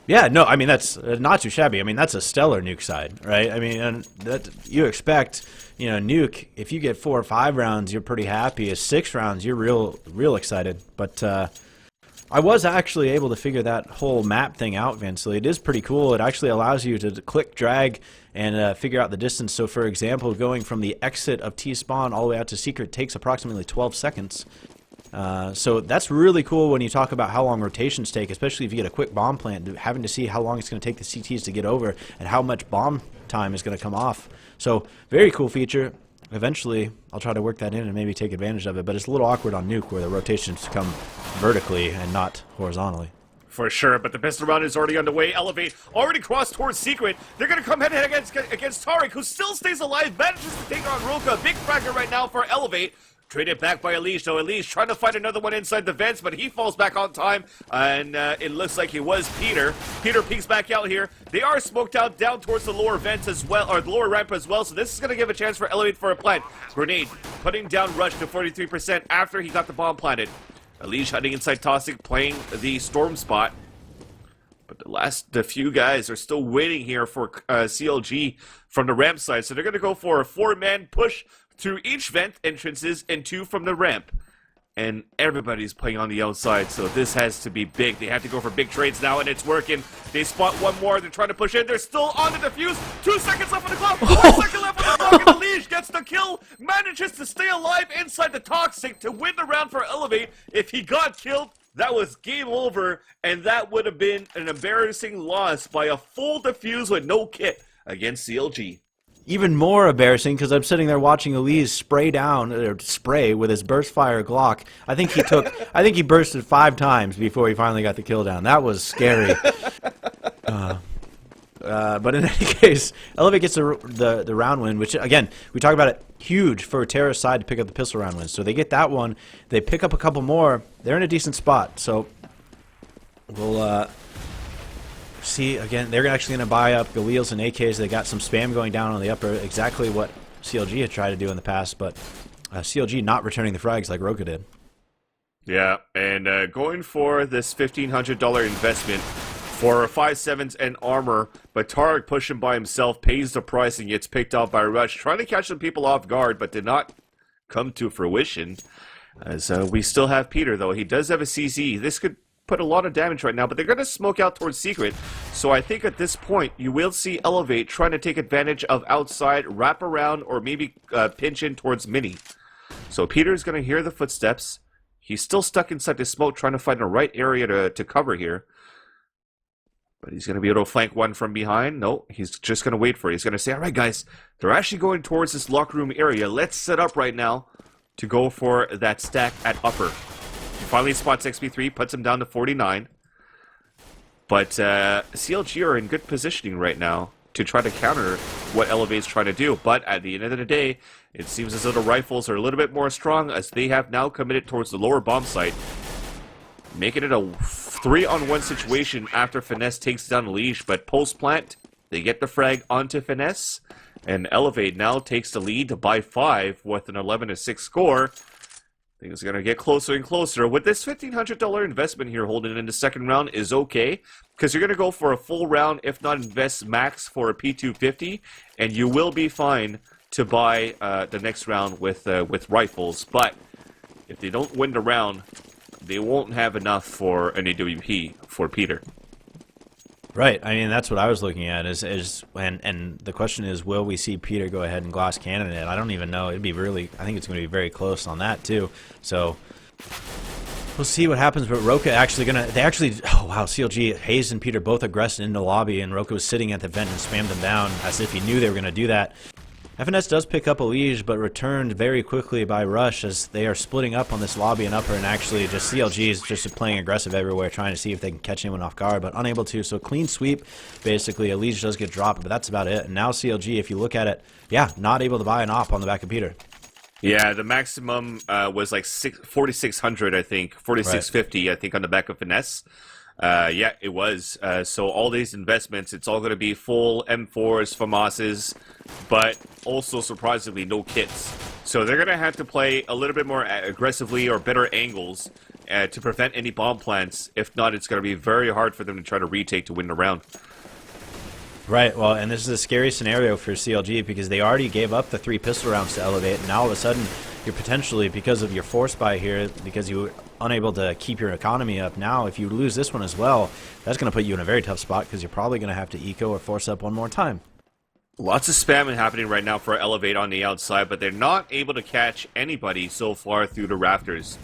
Yeah, no, I mean, that's not too shabby. I mean, that's a stellar Nuke side, right? I mean, and that you expect, you know, Nuke, if you get 4 or 5 rounds, you're pretty happy. At 6 rounds, you're real excited. But I was actually able to figure that whole map thing out, Vince. It is pretty cool. It actually allows you to click, drag, and figure out the distance. So, for example, going from the exit of T-spawn all the way out to secret takes approximately 12 seconds. So that's really cool when you talk about how long rotations take, especially if you get a quick bomb plant, having to see how long it's going to take the CTs to get over and how much bomb time is going to come off. So very cool feature. Eventually, I'll try to work that in and maybe take advantage of it, but it's a little awkward on Nuke where the rotations come vertically and not horizontally. For sure, but the pistol round is already underway. eLevate already crossed towards Secret. They're going to come head-to-head against Tarek, who still stays alive, manages to take on Roka. Big fragger right now for eLevate. Traded back by Elige, though. Elige trying to find another one inside the vents, but he falls back on time, and it looks like it was Peter. Peter peeks back out here. They are smoked out down towards the lower vents as well, or the lower ramp as well, so this is going to give a chance for eLevate for a plant. Grenade putting down Rush to 43% after he got the bomb planted. Elige hiding inside Toxic, playing the Storm spot. But the few guys are still waiting here for CLG from the ramp side, so they're going to go for a 4-man push through each vent entrances and 2 from the ramp. And everybody's playing on the outside, so this has to be big. They have to go for big trades now, and it's working. They spot one more. They're trying to push in. They're still on the defuse. 2 seconds left on the clock. 1 second left on the clock, and the Elige gets the kill. Manages to stay alive inside the Toxic to win the round for eLevate. If he got killed, that was game over, and that would have been an embarrassing loss by a full defuse with no kit against CLG. Even more embarrassing because I'm sitting there watching Elise spray with his burst fire Glock. I think he bursted 5 times before he finally got the kill down. That was scary. But in any case, eLevate gets the round win, which again we talk about it, huge for terrorist side to pick up the pistol round win. So they get that one. They pick up a couple more. They're in a decent spot. So we'll see again. They're actually going to buy up Galils and AKs. They got some spam going down on the upper, exactly what CLG had tried to do in the past, but CLG not returning the frags like Roka did. Yeah, and going for this $1,500 investment for 5.7s and armor, but Tarek pushing by himself, pays the price and gets picked off by Rush, trying to catch some people off guard, but did not come to fruition. As we still have Peter, though. He does have a CZ. This could put a lot of damage right now, but they're going to smoke out towards Secret. So I think at this point, you will see eLevate trying to take advantage of outside, wrap around, or maybe pinch in towards Mini. So Peter's going to hear the footsteps. He's still stuck inside the smoke, trying to find the right area to cover here. But he's going to be able to flank one from behind. No, he's just going to wait for it. He's going to say, all right, guys, they're actually going towards this locker room area. Let's set up right now to go for that stack at upper. He finally spots XP3, puts him down to 49. But CLG are in good positioning right now to try to counter what eLevate's trying to do. But at the end of the day, it seems as though the rifles are a little bit more strong as they have now committed towards the lower bomb site, making it a 3-on-1 situation after Finesse takes down Leash. But post-plant, they get the frag onto Finesse, and eLevate now takes the lead by 5 with an 11-6 score. Things are going to get closer and closer. With this $1,500 investment here holding in the second round is okay, because you're going to go for a full round, if not invest max for a P250, and you will be fine to buy the next round with rifles. But if they don't win the round, they won't have enough for an AWP for Peter. Right. I mean, that's what I was looking at. And the question is, will we see Peter go ahead and glass cannon it? I don't even know. It'd be really. I think it's going to be very close on that too. So we'll see what happens. But Roka actually gonna. They actually. Oh wow. CLG, Hayes and Peter both aggressed into the lobby, and Roka was sitting at the vent and spammed them down as if he knew they were going to do that. FNS does pick up a Liege, but returned very quickly by Rush as they are splitting up on this lobby and upper, and actually just CLG is just playing aggressive everywhere, trying to see if they can catch anyone off guard, but unable to. So clean sweep, basically. A Liege does get dropped, but that's about it. And now CLG, if you look at it, yeah, not able to buy an op on the back of Peter. Yeah, the maximum was like 4,600, I think, 4,650, right. I think, on the back of Finesse. Yeah, it was. So all these investments, it's all going to be full M4s, FAMASs, but also surprisingly no kits. So they're going to have to play a little bit more aggressively or better angles to prevent any bomb plants. If not, it's going to be very hard for them to try to retake to win the round. Right, well, and this is a scary scenario for CLG because they already gave up the 3 pistol rounds to eLevate, and now all of a sudden you're potentially, because of your force buy here, because you were unable to keep your economy up, now if you lose this one as well, that's going to put you in a very tough spot because you're probably going to have to eco or force up one more time. Lots of spamming happening right now for eLevate on the outside, but they're not able to catch anybody so far through the rafters.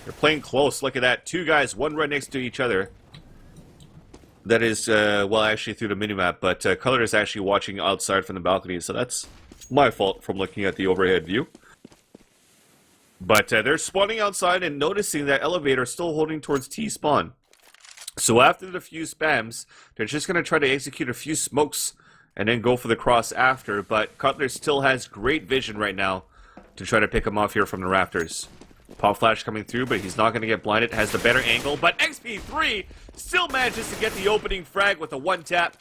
They're playing close. Look at that. 2 guys, one right next to each other. That is, well, actually through the minimap, but Color is actually watching outside from the balcony, so that's my fault from looking at the overhead view. But they're spawning outside and noticing that eLevate are still holding towards T-spawn. So after the few spams, they're just going to try to execute a few smokes and then go for the cross after, but Cutler still has great vision right now to try to pick him off here from the rafters. Pop flash coming through, but he's not going to get blinded. Has the better angle, but XP3 still manages to get the opening frag with a 1-tap.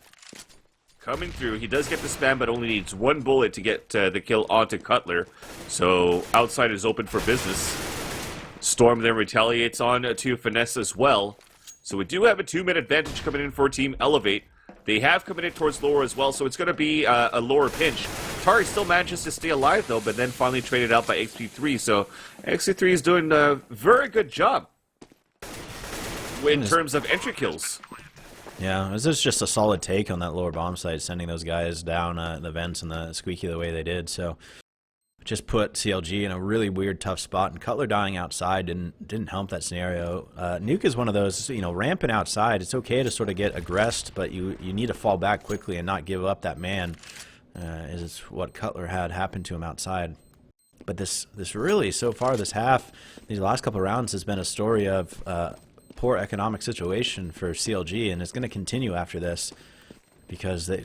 Coming through, he does get the spam, but only needs 1 bullet to get the kill onto Cutler. So outside is open for business. Storm then retaliates on to Finesse as well. So we do have a 2-minute advantage coming in for Team eLevate. They have committed towards lower as well, so it's going to be a lower pinch. Tari still manages to stay alive, though, but then finally traded out by XP3. So XP3 is doing a very good job in terms of entry kills. Yeah, this is just a solid take on that lower bomb site, sending those guys down the vents and the squeaky the way they did. So just put CLG in a really weird, tough spot, and Cutler dying outside didn't help that scenario. Nuke is one of those, you know, ramping outside. It's okay to sort of get aggressed, but you need to fall back quickly and not give up that man. Is what Cutler had happen to him outside. But this really, so far this half, these last couple of rounds has been a story of poor economic situation for CLG, and it's going to continue after this because they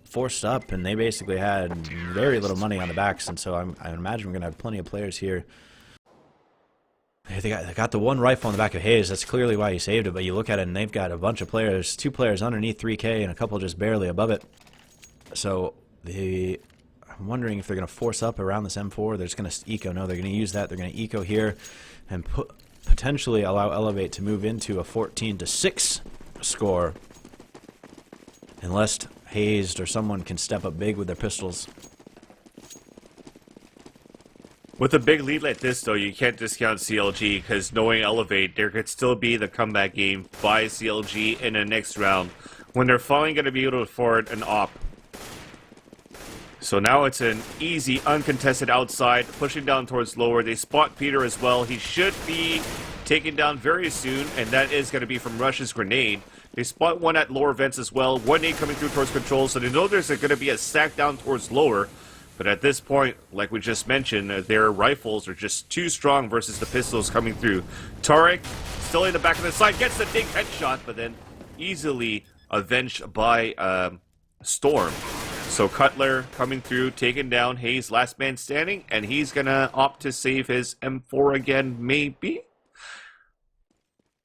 forced up and they basically had very little money on the backs, and so I imagine we're going to have plenty of players here. They got the 1 rifle on the back of Hayes. That's clearly why he saved it, but you look at it and they've got a bunch of players, 2 players underneath 3K and a couple just barely above it. So I'm wondering if they're going to force up around this M4. They're just going to eco. No, they're going to use that. They're going to eco here and potentially allow eLevate to move into a 14-6 score unless Hazed or someone can step up big with their pistols. With a big lead like this, though, you can't discount CLG, because knowing eLevate, there could still be the comeback game by CLG in the next round, when they're finally going to be able to afford an op. So now it's an easy, uncontested outside, pushing down towards lower. They spot Peter as well. He should be taken down very soon, and that is going to be from Rush's grenade. They spot one at lower vents as well. One nade coming through towards control, so they know there's going to be a stack down towards lower. But at this point, like we just mentioned, their rifles are just too strong versus the pistols coming through. Tarek, still in the back of the side, gets the ding headshot, but then easily avenged by Storm. So Cutler coming through, taking down Hayes, last man standing, and he's going to opt to save his M4 again, maybe?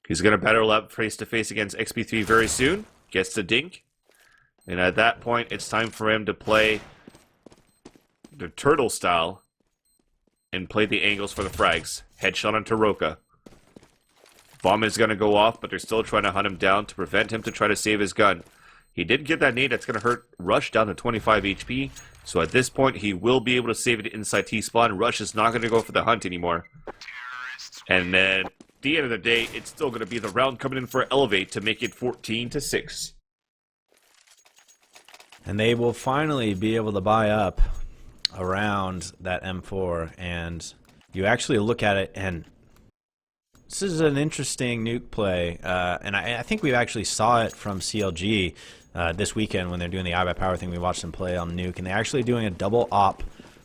He's going to battle up face-to-face against XP3 very soon. Gets the dink. And at that point, it's time for him to play the turtle style and play the angles for the frags. Headshot on Taroka. Bomb is going to go off, but they're still trying to hunt him down to prevent him to try to save his gun. He did get that nade that's going to hurt Rush down to 25 HP. So at this point, he will be able to save it inside T-spawn. Rush is not going to go for the hunt anymore. And then, at the end of the day, it's still going to be the round coming in for eLevate to make it 14-6. And they will finally be able to buy up around that M4. And you actually look at it, and this is an interesting nuke play. And I think we actually saw it from CLG this weekend when they're doing the iBuyPower thing. We watched them play on nuke, and they're actually doing a double op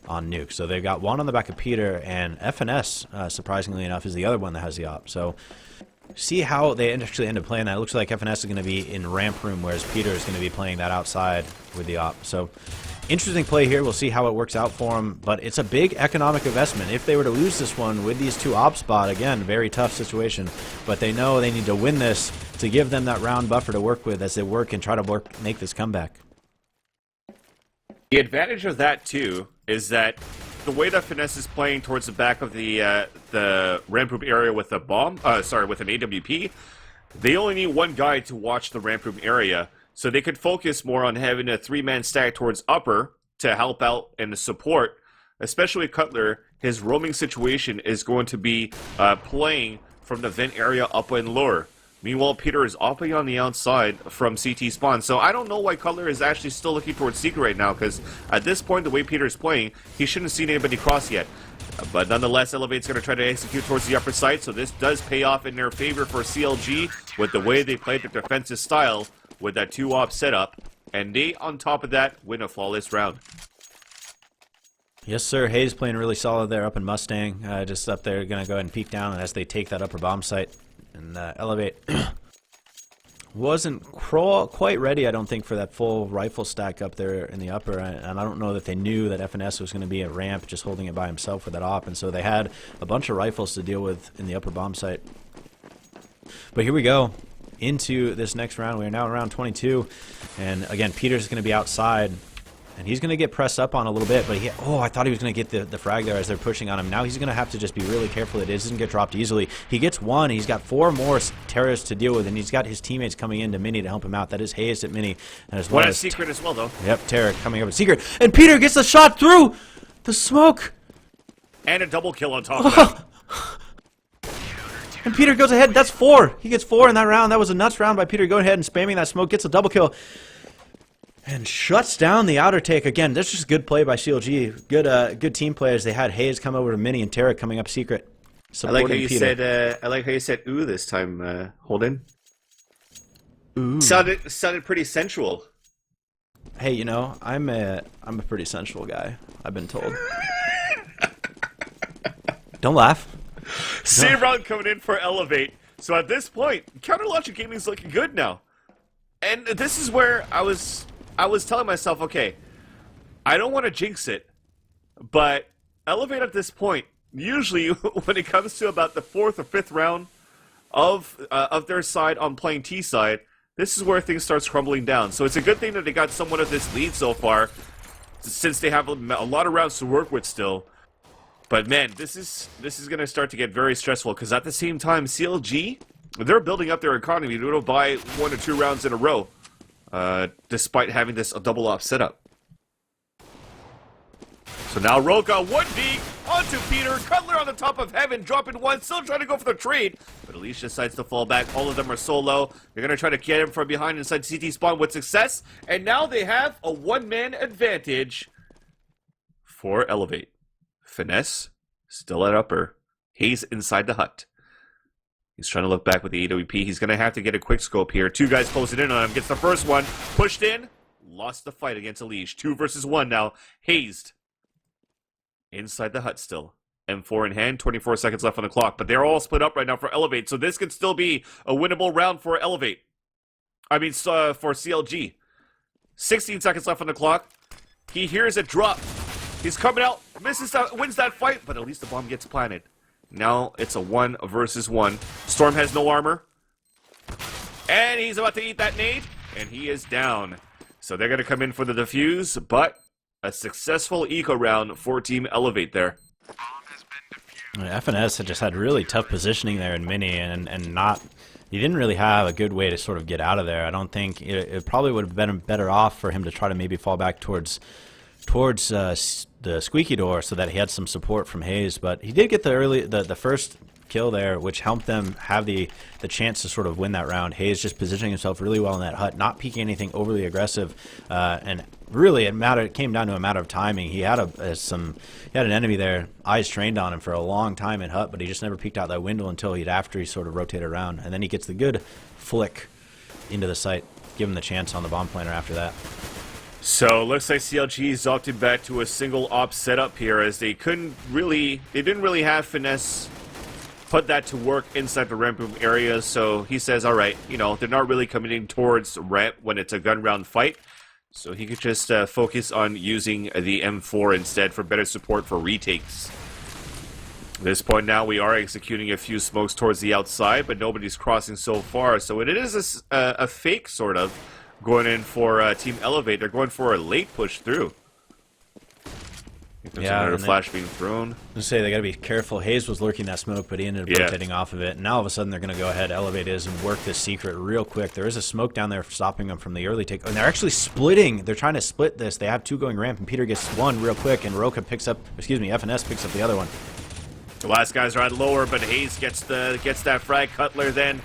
on nuke. So they've got one on the back of Peter, and FNS, surprisingly enough, is the other one that has the op. So see how they actually end up playing that. It looks like FNS is going to be in ramp room, whereas Peter is going to be playing that outside with the op. So interesting play here. We'll see how it works out for him, but it's a big economic investment. If they were to lose this one with these two op spot, again, very tough situation, but they know they need to win this to give them that round buffer to work with as they work and try to make this comeback. The advantage of that, too, is that the way that Finesse is playing towards the back of the ramp room area with a bomb, with an AWP, they only need one guy to watch the ramp room area. So they could focus more on having a three-man stack towards upper to help out and support, especially Cutler. His roaming situation is going to be playing from the vent area up and lower. Meanwhile, Peter is opping on the outside from CT spawn. So I don't know why Cutler is actually still looking towards Secret right now, because at this point, the way Peter is playing, he shouldn't have seen anybody cross yet. But nonetheless, eLevate's going to try to execute towards the upper side, so this does pay off in their favor for CLG with the way they played their defensive style with that 2-op setup, and they, on top of that, win a flawless round. Yes, sir. Hayes playing really solid there up in Mustang. Just up there, going to go ahead and peek down as they take that upper bomb site. And eLevate wasn't quite ready, I don't think, for that full rifle stack up there in the upper. And I don't know that they knew that FNS was going to be at ramp, just holding it by himself with that op. And so they had a bunch of rifles to deal with in the upper bomb site. But here we go into this next round. We are now in round 22, and again, Peter's going to be outside, and he's going to get pressed up on a little bit, but I thought he was going to get the frag there as they're pushing on him. Now he's going to have to just be really careful that it doesn't get dropped easily. He gets one. He's got 4 more terrorists to deal with, and he's got his teammates coming into Mini to help him out. That is Hayes at Mini. And as well One as at Secret as well, though. Yep, Tarek coming up at Secret, and Peter gets the shot through the smoke. And a double kill on top of that. And Peter goes ahead. That's 4. He gets 4 in that round. That was a nuts round by Peter. Going ahead and spamming that smoke. Gets a double kill. And shuts down the outer take. Again, that's just good play by CLG. Good team players. They had Hayes come over to Mini and Tarek coming up Secret. I like how you said ooh this time, Holden. Ooh. Sounded pretty sensual. Hey, you know, I'm a pretty sensual guy, I've been told. Don't laugh. Same round coming in for eLevate. So at this point, Counter Logic Gaming's looking good now. And this is where I was telling myself, okay, I don't want to jinx it, but eLevate at this point, usually when it comes to about the 4th or 5th round of their side on playing T side, this is where things starts crumbling down. So it's a good thing that they got somewhat of this lead so far, since they have a lot of rounds to work with still. But man, this is going to start to get very stressful, because at the same time, CLG, they're building up their economy to buy 1 or 2 rounds in a row, despite having this double op setup. So now Roka, 1D, onto Peter. Cutler on the top of Heaven, dropping one, still trying to go for the trade. But Elise decides to fall back. All of them are so low. They're going to try to get him from behind inside CT spawn with success. And now they have a one-man advantage for eLevate. Finesse, still at upper. Hayes inside the hut. He's trying to look back with the AWP. He's going to have to get a quick scope here. Two guys closing in on him. Gets the first one. Pushed in. Lost the fight against Elige. 2 versus 1 now. Hazed. Inside the hut still. M4 in hand. 24 seconds left on the clock. But they're all split up right now for eLevate. So this could still be a winnable round for eLevate. I mean, for CLG. 16 seconds left on the clock. He hears it drop. He's coming out. Misses that, wins that fight. But at least the bomb gets planted. Now it's a 1 versus 1. Storm has no armor. And he's about to eat that nade. And he is down. So they're going to come in for the defuse, but a successful eco round for Team eLevate there. FNS had just had really tough positioning there in mini, and not, he didn't really have a good way to sort of get out of there. I don't think it probably would have been better off for him to try to maybe fall back towards the squeaky door so that he had some support from Hayes. But he did get the first kill there, which helped them have the chance to sort of win that round. Hayes just positioning himself really well in that hut, not peeking anything overly aggressive, and really it came down to a matter of timing. He had an enemy there, eyes trained on him for a long time in hut, but he just never peeked out that window until after he sort of rotated around, and then he gets the good flick into the site, give him the chance on the bomb planter after that. So looks like CLG's opted back to a single op setup here, as they didn't really have finesse put that to work inside the ramp room area. So he says, all right, they're not really coming towards ramp when it's a gun round fight. So he could just focus on using the M4 instead for better support for retakes. At this point now, we are executing a few smokes towards the outside, but nobody's crossing so far. So it is a fake, sort of, going in for Team eLevate. They're going for a late push through. There's another flash being thrown. I say they got to be careful. Hayes was lurking that smoke, but he ended up rotating off of it. And now all of a sudden they're going to go ahead, eLevate is, and work this secret real quick. There is a smoke down there stopping them from the early take. And they're actually splitting. They're trying to split this. They have 2 going ramp, and Peter gets 1 real quick, and FNS picks up the other one. The last guys are on lower, but Hayes gets that frag. Cutler then.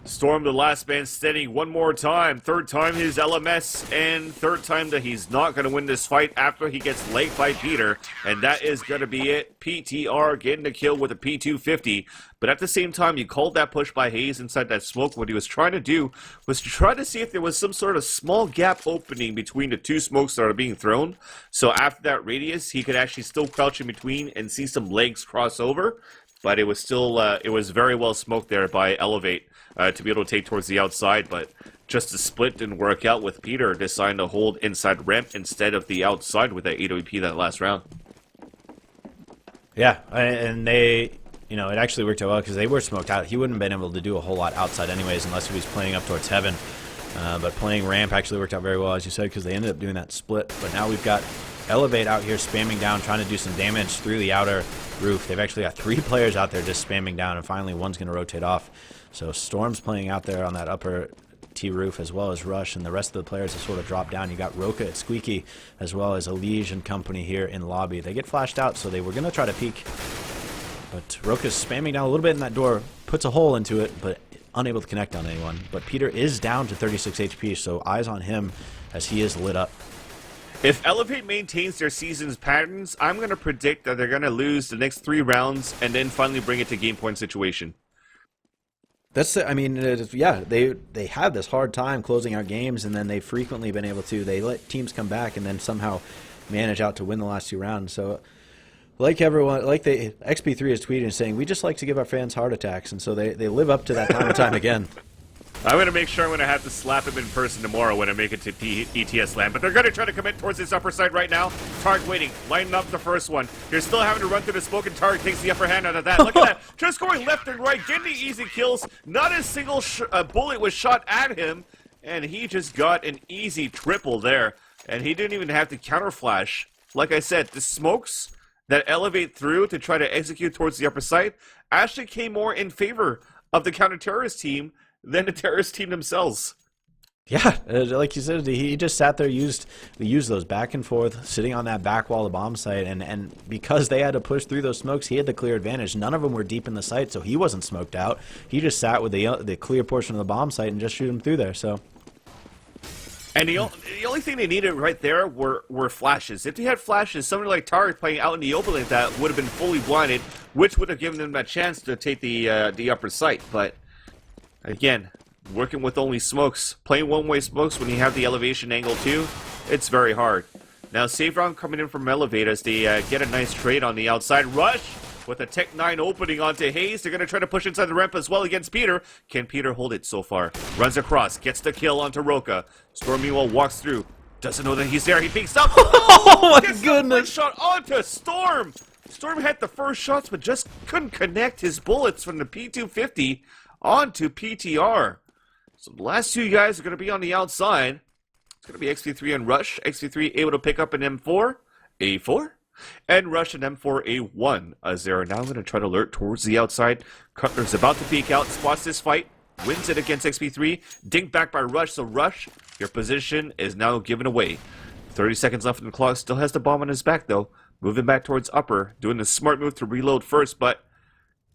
Storm, the last man standing, one more time. Third time his LMS, and third time that he's not going to win this fight after he gets late by Peter. And that is going to be it. PTR getting the kill with a P250. But at the same time, you called that push by Hayes inside that smoke. What he was trying to do was to try to see if there was some sort of small gap opening between the 2 smokes that are being thrown. So after that radius, he could actually still crouch in between and see some legs cross over. But it was still, it was very well smoked there by eLevate to be able to take towards the outside. But just the split didn't work out with Peter deciding to hold inside ramp instead of the outside with that AWP that last round. Yeah, and they, it actually worked out well because they were smoked out. He wouldn't have been able to do a whole lot outside anyways unless he was playing up towards heaven. But playing ramp actually worked out very well, as you said, because they ended up doing that split. But now we've got eLevate out here spamming down, trying to do some damage through the outer roof. They've actually got 3 players out there just spamming down, and finally one's going to rotate off. So Storm's playing out there on that upper T roof, as well as Rush, and the rest of the players have sort of dropped down. You got Roka at Squeaky, as well as Elige and company here in lobby. They get flashed out, so they were going to try to peek. But Roka's spamming down a little bit in that door, puts a hole into it, but unable to connect on anyone. But Peter is down to 36 HP, so eyes on him as he is lit up. If eLevate maintains their season's patterns, I'm going to predict that they're going to lose the next 3 rounds and then finally bring it to game point situation. Yeah, they have this hard time closing out games, and then they've frequently been able to. They let teams come back and then somehow manage out to win the last 2 rounds. So, like everyone, XP3 is tweeting saying, we just like to give our fans heart attacks, and so they live up to that time and time again. I'm going to make sure I'm going to have to slap him in person tomorrow when I make it to ETS land. But they're going to try to commit towards this upper side right now. Targ waiting, lining up the first one. They're still having to run through the smoke, and Targ takes the upper hand out of that. Look at that. Just going left and right, getting the easy kills. Not a single bullet was shot at him, and he just got an easy triple there. And he didn't even have to counter flash. Like I said, the smokes that eLevate through to try to execute towards the upper side actually came more in favor of the counter-terrorist team than the terrorist team themselves. Yeah, like you said, he just sat there, used those back and forth, sitting on that back wall of the bomb site, and because they had to push through those smokes, he had the clear advantage. None of them were deep in the site, so he wasn't smoked out. He just sat with the clear portion of the bomb site and just shoot him through there. So, and the only thing they needed right there were flashes. If they had flashes, somebody like Tarek playing out in the open like that would have been fully blinded, which would have given them a chance to take the upper site. But again, working with only smokes, playing one-way smokes when you have the elevation angle too, it's very hard. Now, save round coming in from eLevate as they get a nice trade on the outside. Rush with a Tech 9 opening onto Hayes. They're going to try to push inside the ramp as well against Peter. Can Peter hold it so far? Runs across, gets the kill onto Roka. Storm meanwhile walks through. Doesn't know that he's there. He peeks up. oh my gets goodness! Shot onto Storm. Storm had the first shots, but just couldn't connect his bullets from the P250 onto PTR. So the last two guys are going to be on the outside. It's going to be XP3 and Rush. XP3 able to pick up an M4, A4, and Rush an M4, A1. As they're now going to try to lurk towards the outside. Cutler's about to peek out, spots this fight, wins it against XP3. Dinked back by Rush, so Rush, your position is now given away. 30 seconds left in the clock. Still has the bomb on his back, though. Moving back towards upper, doing the smart move to reload first, but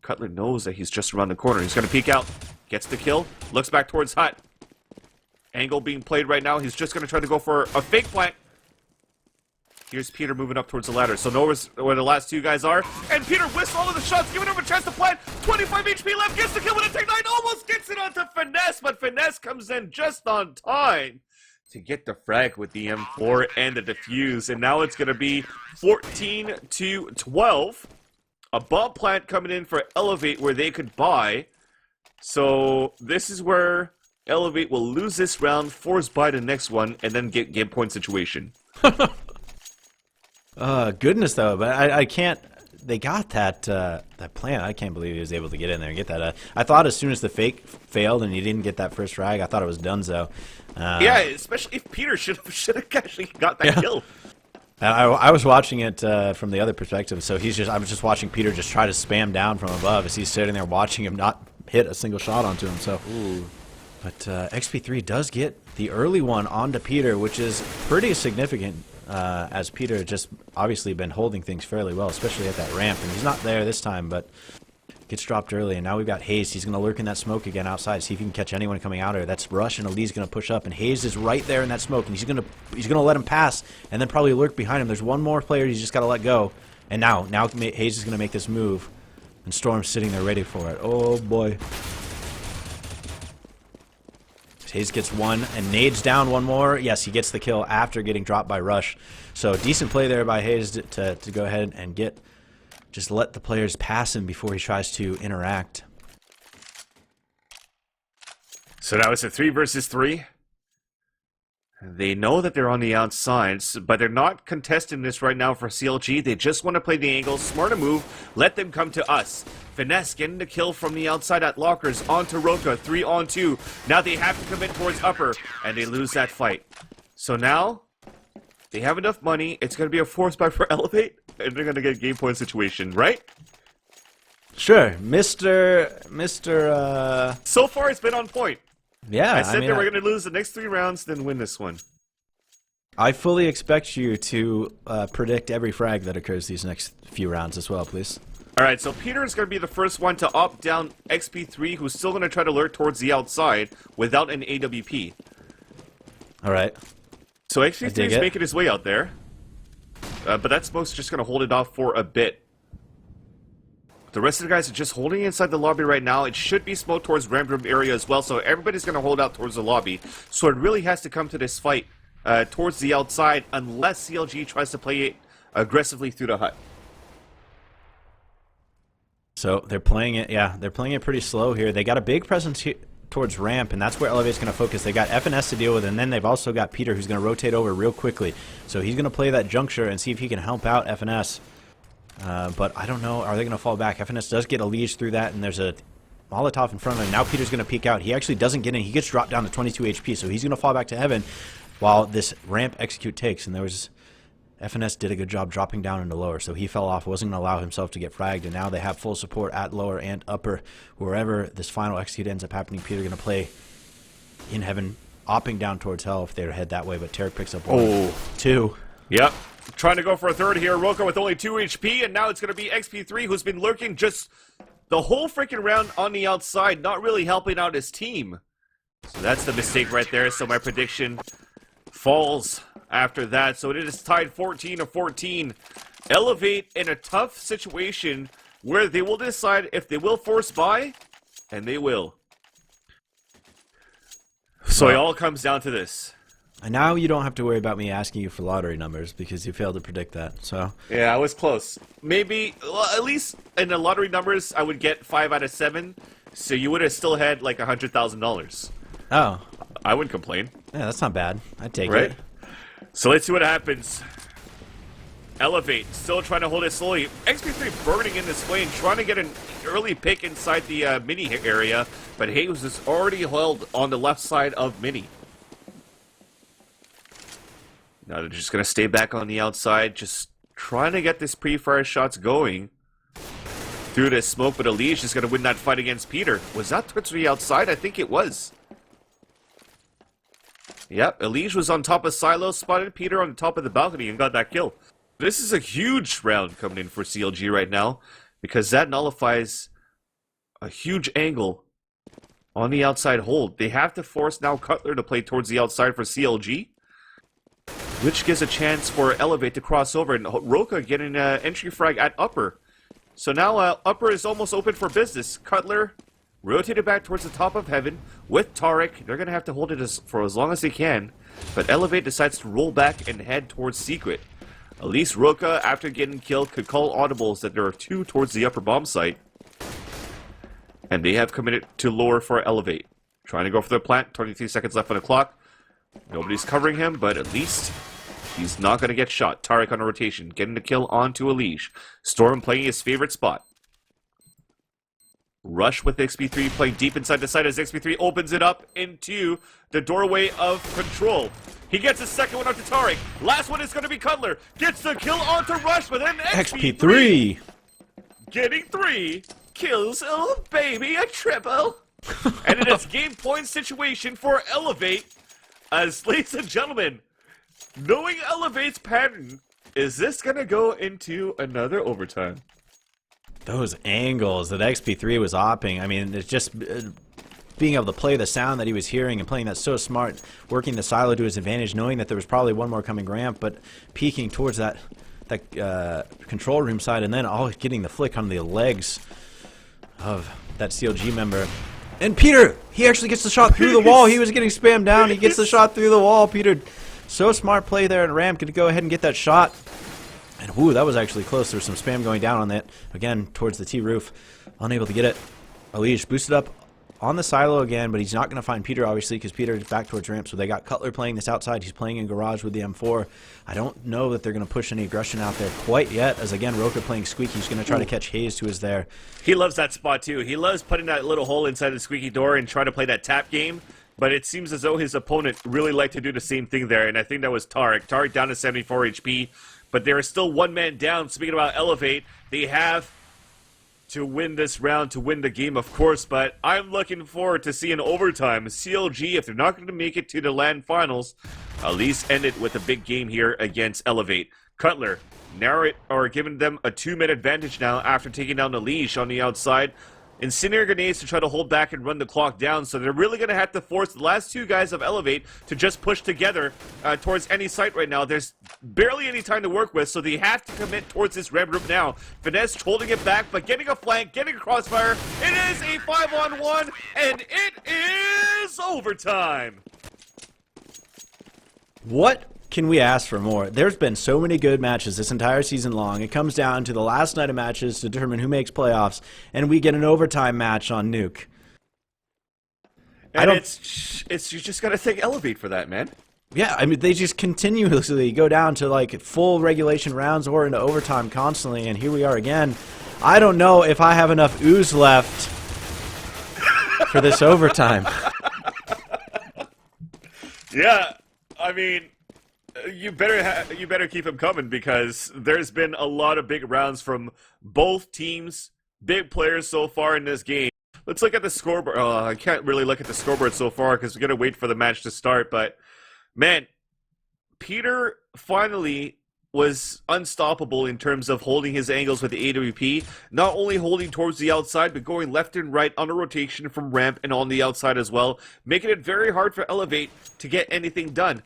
Cutler knows that he's just around the corner. He's going to peek out. Gets the kill. Looks back towards Hut. Angle being played right now. He's just going to try to go for a fake plant. Here's Peter moving up towards the ladder. So knows where the last two guys are. And Peter whistles all of the shots, giving him a chance to plant. 25 HP left. Gets the kill with a Tech 9. Almost gets it onto Finesse. But Finesse comes in just on time to get the frag with the M4 and the defuse. And now it's going to be 14-12. A bomb plant coming in for eLevate where they could buy. So this is where eLevate will lose this round, force buy the next one, and then get game point situation. Goodness though, but I can't. They got that that plant. I can't believe he was able to get in there and get that. I thought as soon as the fake failed and he didn't get that first frag, I thought it was donezo. Yeah, especially if Peter should have actually got that kill. I was watching it from the other perspective, so I was just watching Peter just try to spam down from above as he's sitting there watching him not hit a single shot onto him. So, but XP3 does get the early one onto Peter, which is pretty significant, as Peter just obviously been holding things fairly well, especially at that ramp, and he's not there this time, but gets dropped early, and now we've got Hayes. He's going to lurk in that smoke again outside, see if he can catch anyone coming out here. That's Rush, and Ali's going to push up, and Hayes is right there in that smoke, and he's going to let him pass, and then probably lurk behind him. There's one more player he's just got to let go, and now Hayes is going to make this move, and Storm's sitting there ready for it. Oh boy. Hayes gets one, and nades down one more. Yes, he gets the kill after getting dropped by Rush. So decent play there by Hayes to go ahead and just let the players pass him before he tries to interact. So now it's a 3 versus 3. They know that they're on the outsides, but they're not contesting this right now for CLG. They just want to play the angle, smarter move, let them come to us. Finesse getting the kill from the outside at lockers onto Roka, 3-on-2. Now they have to commit towards upper, and they lose that fight. So now, they have enough money, it's going to be a force buy for eLevate, and they're going to get a game point situation, right? Sure, Mr. So far, it's been on point. Yeah, I said that we're going to lose the next 3 rounds, then win this one. I fully expect you to predict every frag that occurs these next few rounds as well, please. Alright, so Peter is going to be the first one to opt down XP3, who's still going to try to lurk towards the outside without an AWP. Alright. So XP3 is making his way out there. But that smoke's just going to hold it off for a bit. The rest of the guys are just holding inside the lobby right now. It should be smoke towards ramp room area as well, so everybody's going to hold out towards the lobby. So it really has to come to this fight towards the outside unless CLG tries to play it aggressively through the hut. So they're playing it, yeah, they're playing it pretty slow here. They got a big presence here towards ramp, and that's where eLevate's going to focus. They got FNS to deal with, and then they've also got Peter, who's going to rotate over real quickly. So he's going to play that juncture and see if he can help out FNS. But I don't know, are they going to fall back? FNS does get a leash through that, and there's a Molotov in front of him. Now Peter's going to peek out. He actually doesn't get in. He gets dropped down to 22 HP, so he's going to fall back to heaven while this ramp execute takes. And there was... FNS did a good job dropping down into lower, so he fell off, wasn't going to allow himself to get fragged, and now they have full support at lower and upper. Wherever this final execute ends up happening, Peter going to play in heaven opping down towards hell if they would head that way, but Tarek picks up one. Oh. 2. Yep. Trying to go for a third here. Roka with only 2 HP, and now it's going to be XP3 who's been lurking just the whole freaking round on the outside, not really helping out his team. So that's the mistake right there. So my prediction falls after that. So it is tied 14-14. eLevate in a tough situation where they will decide if they will force buy, and they will. So it all comes down to this. And now you don't have to worry about me asking you for lottery numbers because you failed to predict that. So Yeah, I was close. Maybe, well, at least in the lottery numbers, I would get 5 out of 7. So you would have still had like $100,000. Oh. I wouldn't complain. Yeah, that's not bad. I'd take Right? it. So let's see what happens. eLevate, still trying to hold it slowly. XP3 burning in this lane, trying to get an early pick inside the mini area, but Hayes is already held on the left side of mini. Now they're just going to stay back on the outside, just trying to get this pre-fire shots going through this smoke, but Elige is going to win that fight against Peter. Was that towards the outside? I think it was. Yep, Elige was on top of Silo, spotted Peter on the top of the balcony and got that kill. This is a huge round coming in for CLG right now, because that nullifies a huge angle on the outside hold. They have to force now Cutler to play towards the outside for CLG, which gives a chance for eLevate to cross over, and Roka getting an entry frag at upper. So now upper is almost open for business. Cutler rotated back towards the top of heaven with Tarek. They're going to have to hold it for as long as they can, but eLevate decides to roll back and head towards Secret. At least Roka, after getting killed, could call audibles that there are 2 towards the upper bomb site. And they have committed to lower for eLevate. Trying to go for the plant, 23 seconds left on the clock. Nobody's covering him, but at least he's not going to get shot. Tarek on a rotation, getting the kill onto Elige. Storm playing his favorite spot. Rush with XP3 playing deep inside the site as XP3 opens it up into the doorway of control. He gets a second one onto Tarek. Last one is going to be Cutler. Gets the kill onto Rush, but then XP3 getting 3 kills. Oh, baby, a triple. And it is game point situation for eLevate. As, ladies and gentlemen, knowing eLevate's pattern, is this going to go into another overtime? Those angles that XP3 was opping, I mean, it's just being able to play the sound that he was hearing and playing that so smart, working the silo to his advantage, knowing that there was probably one more coming ramp, but peeking towards that control room side, and then all getting the flick on the legs of that CLG member. And Peter, he actually gets the shot through the wall. He was getting spammed down. He gets the shot through the wall. Peter, so smart play there at ramp. Going to go ahead and get that shot. And whoo, that was actually close. There was some spam going down on that. Again, towards the T roof. Unable to get it. Elige boosted up on the silo again, but he's not going to find Peter, obviously, because Peter is back towards ramp. So they got Cutler playing this outside. He's playing in garage with the M4. I don't know that they're going to push any aggression out there quite yet, as again, Roka playing Squeaky. He's going to try to catch Hayes, who is there. He loves that spot, too. He loves putting that little hole inside the squeaky door and trying to play that tap game. But it seems as though his opponent really liked to do the same thing there, and I think that was Tarek. Tarek down to 74 HP, but there is still one man down. Speaking about eLevate, they have to win this round, to win the game, of course, but I'm looking forward to seeing overtime. CLG, if they're not going to make it to the LAN finals, at least end it with a big game here against eLevate. Cutler, giving them a 2-minute advantage now after taking down the leash on the outside. Incendiary grenades to try to hold back and run the clock down, so they're really going to have to force the last 2 guys of eLevate to just push together towards any site right now. There's barely any time to work with, so they have to commit towards this red room now. Finesse holding it back, but getting a flank, getting a crossfire. It is a 5-on-1, and it is overtime. What can we ask for more? There's been so many good matches this entire season long. It comes down to the last night of matches to determine who makes playoffs, and we get an overtime match on Nuke. And it's you just got to thank eLevate for that, man. Yeah, I mean, they just continuously go down to like full regulation rounds or into overtime constantly, and here we are again. I don't know if I have enough ooze left for this overtime. Yeah, I mean, you better keep them coming, because there's been a lot of big rounds from both teams, big players so far in this game. Let's look at the scoreboard. I can't really look at the scoreboard so far because we got to wait for the match to start. But, man, Peter finally was unstoppable in terms of holding his angles with the AWP. Not only holding towards the outside, but going left and right on a rotation from ramp and on the outside as well, making it very hard for eLevate to get anything done.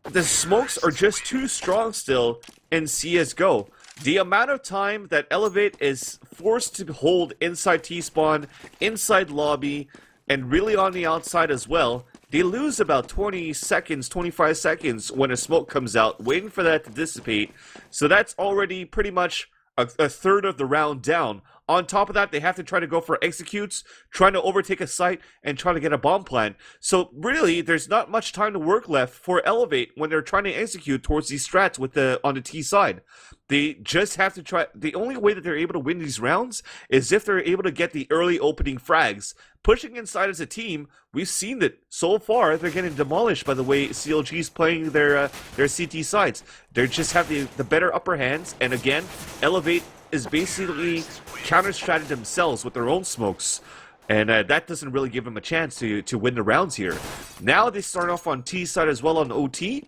The smokes are just too strong still in CSGO. The amount of time that eLevate is forced to hold inside T-spawn, inside lobby, and really on the outside as well, they lose about 20 seconds, 25 seconds when a smoke comes out, waiting for that to dissipate. So that's already pretty much a third of the round down. On top of that, they have to try to go for executes, trying to overtake a site, and try to get a bomb plant. So really, there's not much time to work left for eLevate when they're trying to execute towards these strats with on the T side. They just have to try. The only way that they're able to win these rounds is if they're able to get the early opening frags. Pushing inside as a team, we've seen that so far they're getting demolished by the way CLG is playing their CT sides. They just have the better upper hands, and again, eLevate is basically counter-stratting themselves with their own smokes, and that doesn't really give them a chance to win the rounds here. Now they start off on T side as well on OT.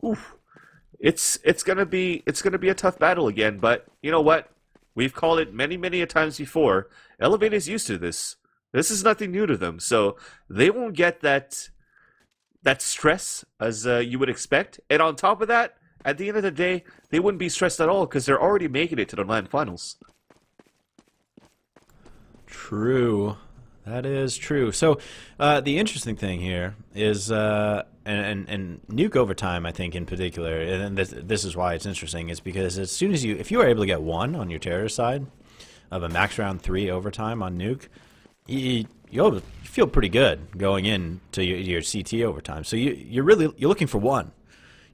Oof. It's gonna be a tough battle again, but you know what? We've called it many a times before. eLevate is used to this. This is nothing new to them, so they won't get that stress as you would expect. And on top of that, at the end of the day, they wouldn't be stressed at all because they're already making it to the LAN finals. True. That is true. So the interesting thing here is, and nuke overtime, I think in particular, and this is why it's interesting, is because as soon as if you are able to get one on your terror side of a max round 3 overtime on nuke, you feel pretty good going into your CT overtime. So you're looking for one.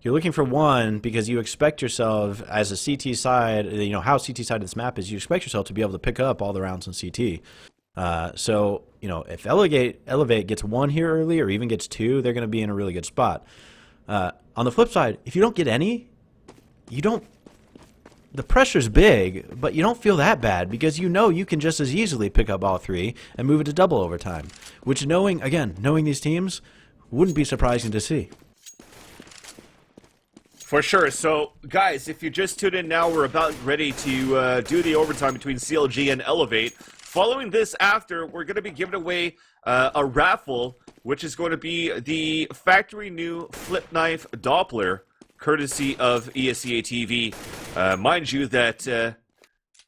You're looking for one because you expect yourself as a CT side, how CT side of this map is, you expect yourself to be able to pick up all the rounds in CT. So, if eLevate gets one here early or even gets 2, they're going to be in a really good spot. On the flip side, if you don't get any, the pressure's big, but you don't feel that bad because you can just as easily pick up all 3 and move it to double overtime, which knowing these teams wouldn't be surprising to see. For sure. So, guys, if you just tuned in now, we're about ready to do the overtime between CLG and eLevate. Following this after, we're going to be giving away a raffle, which is going to be the factory new flip knife Doppler, courtesy of ESEA TV. Mind you that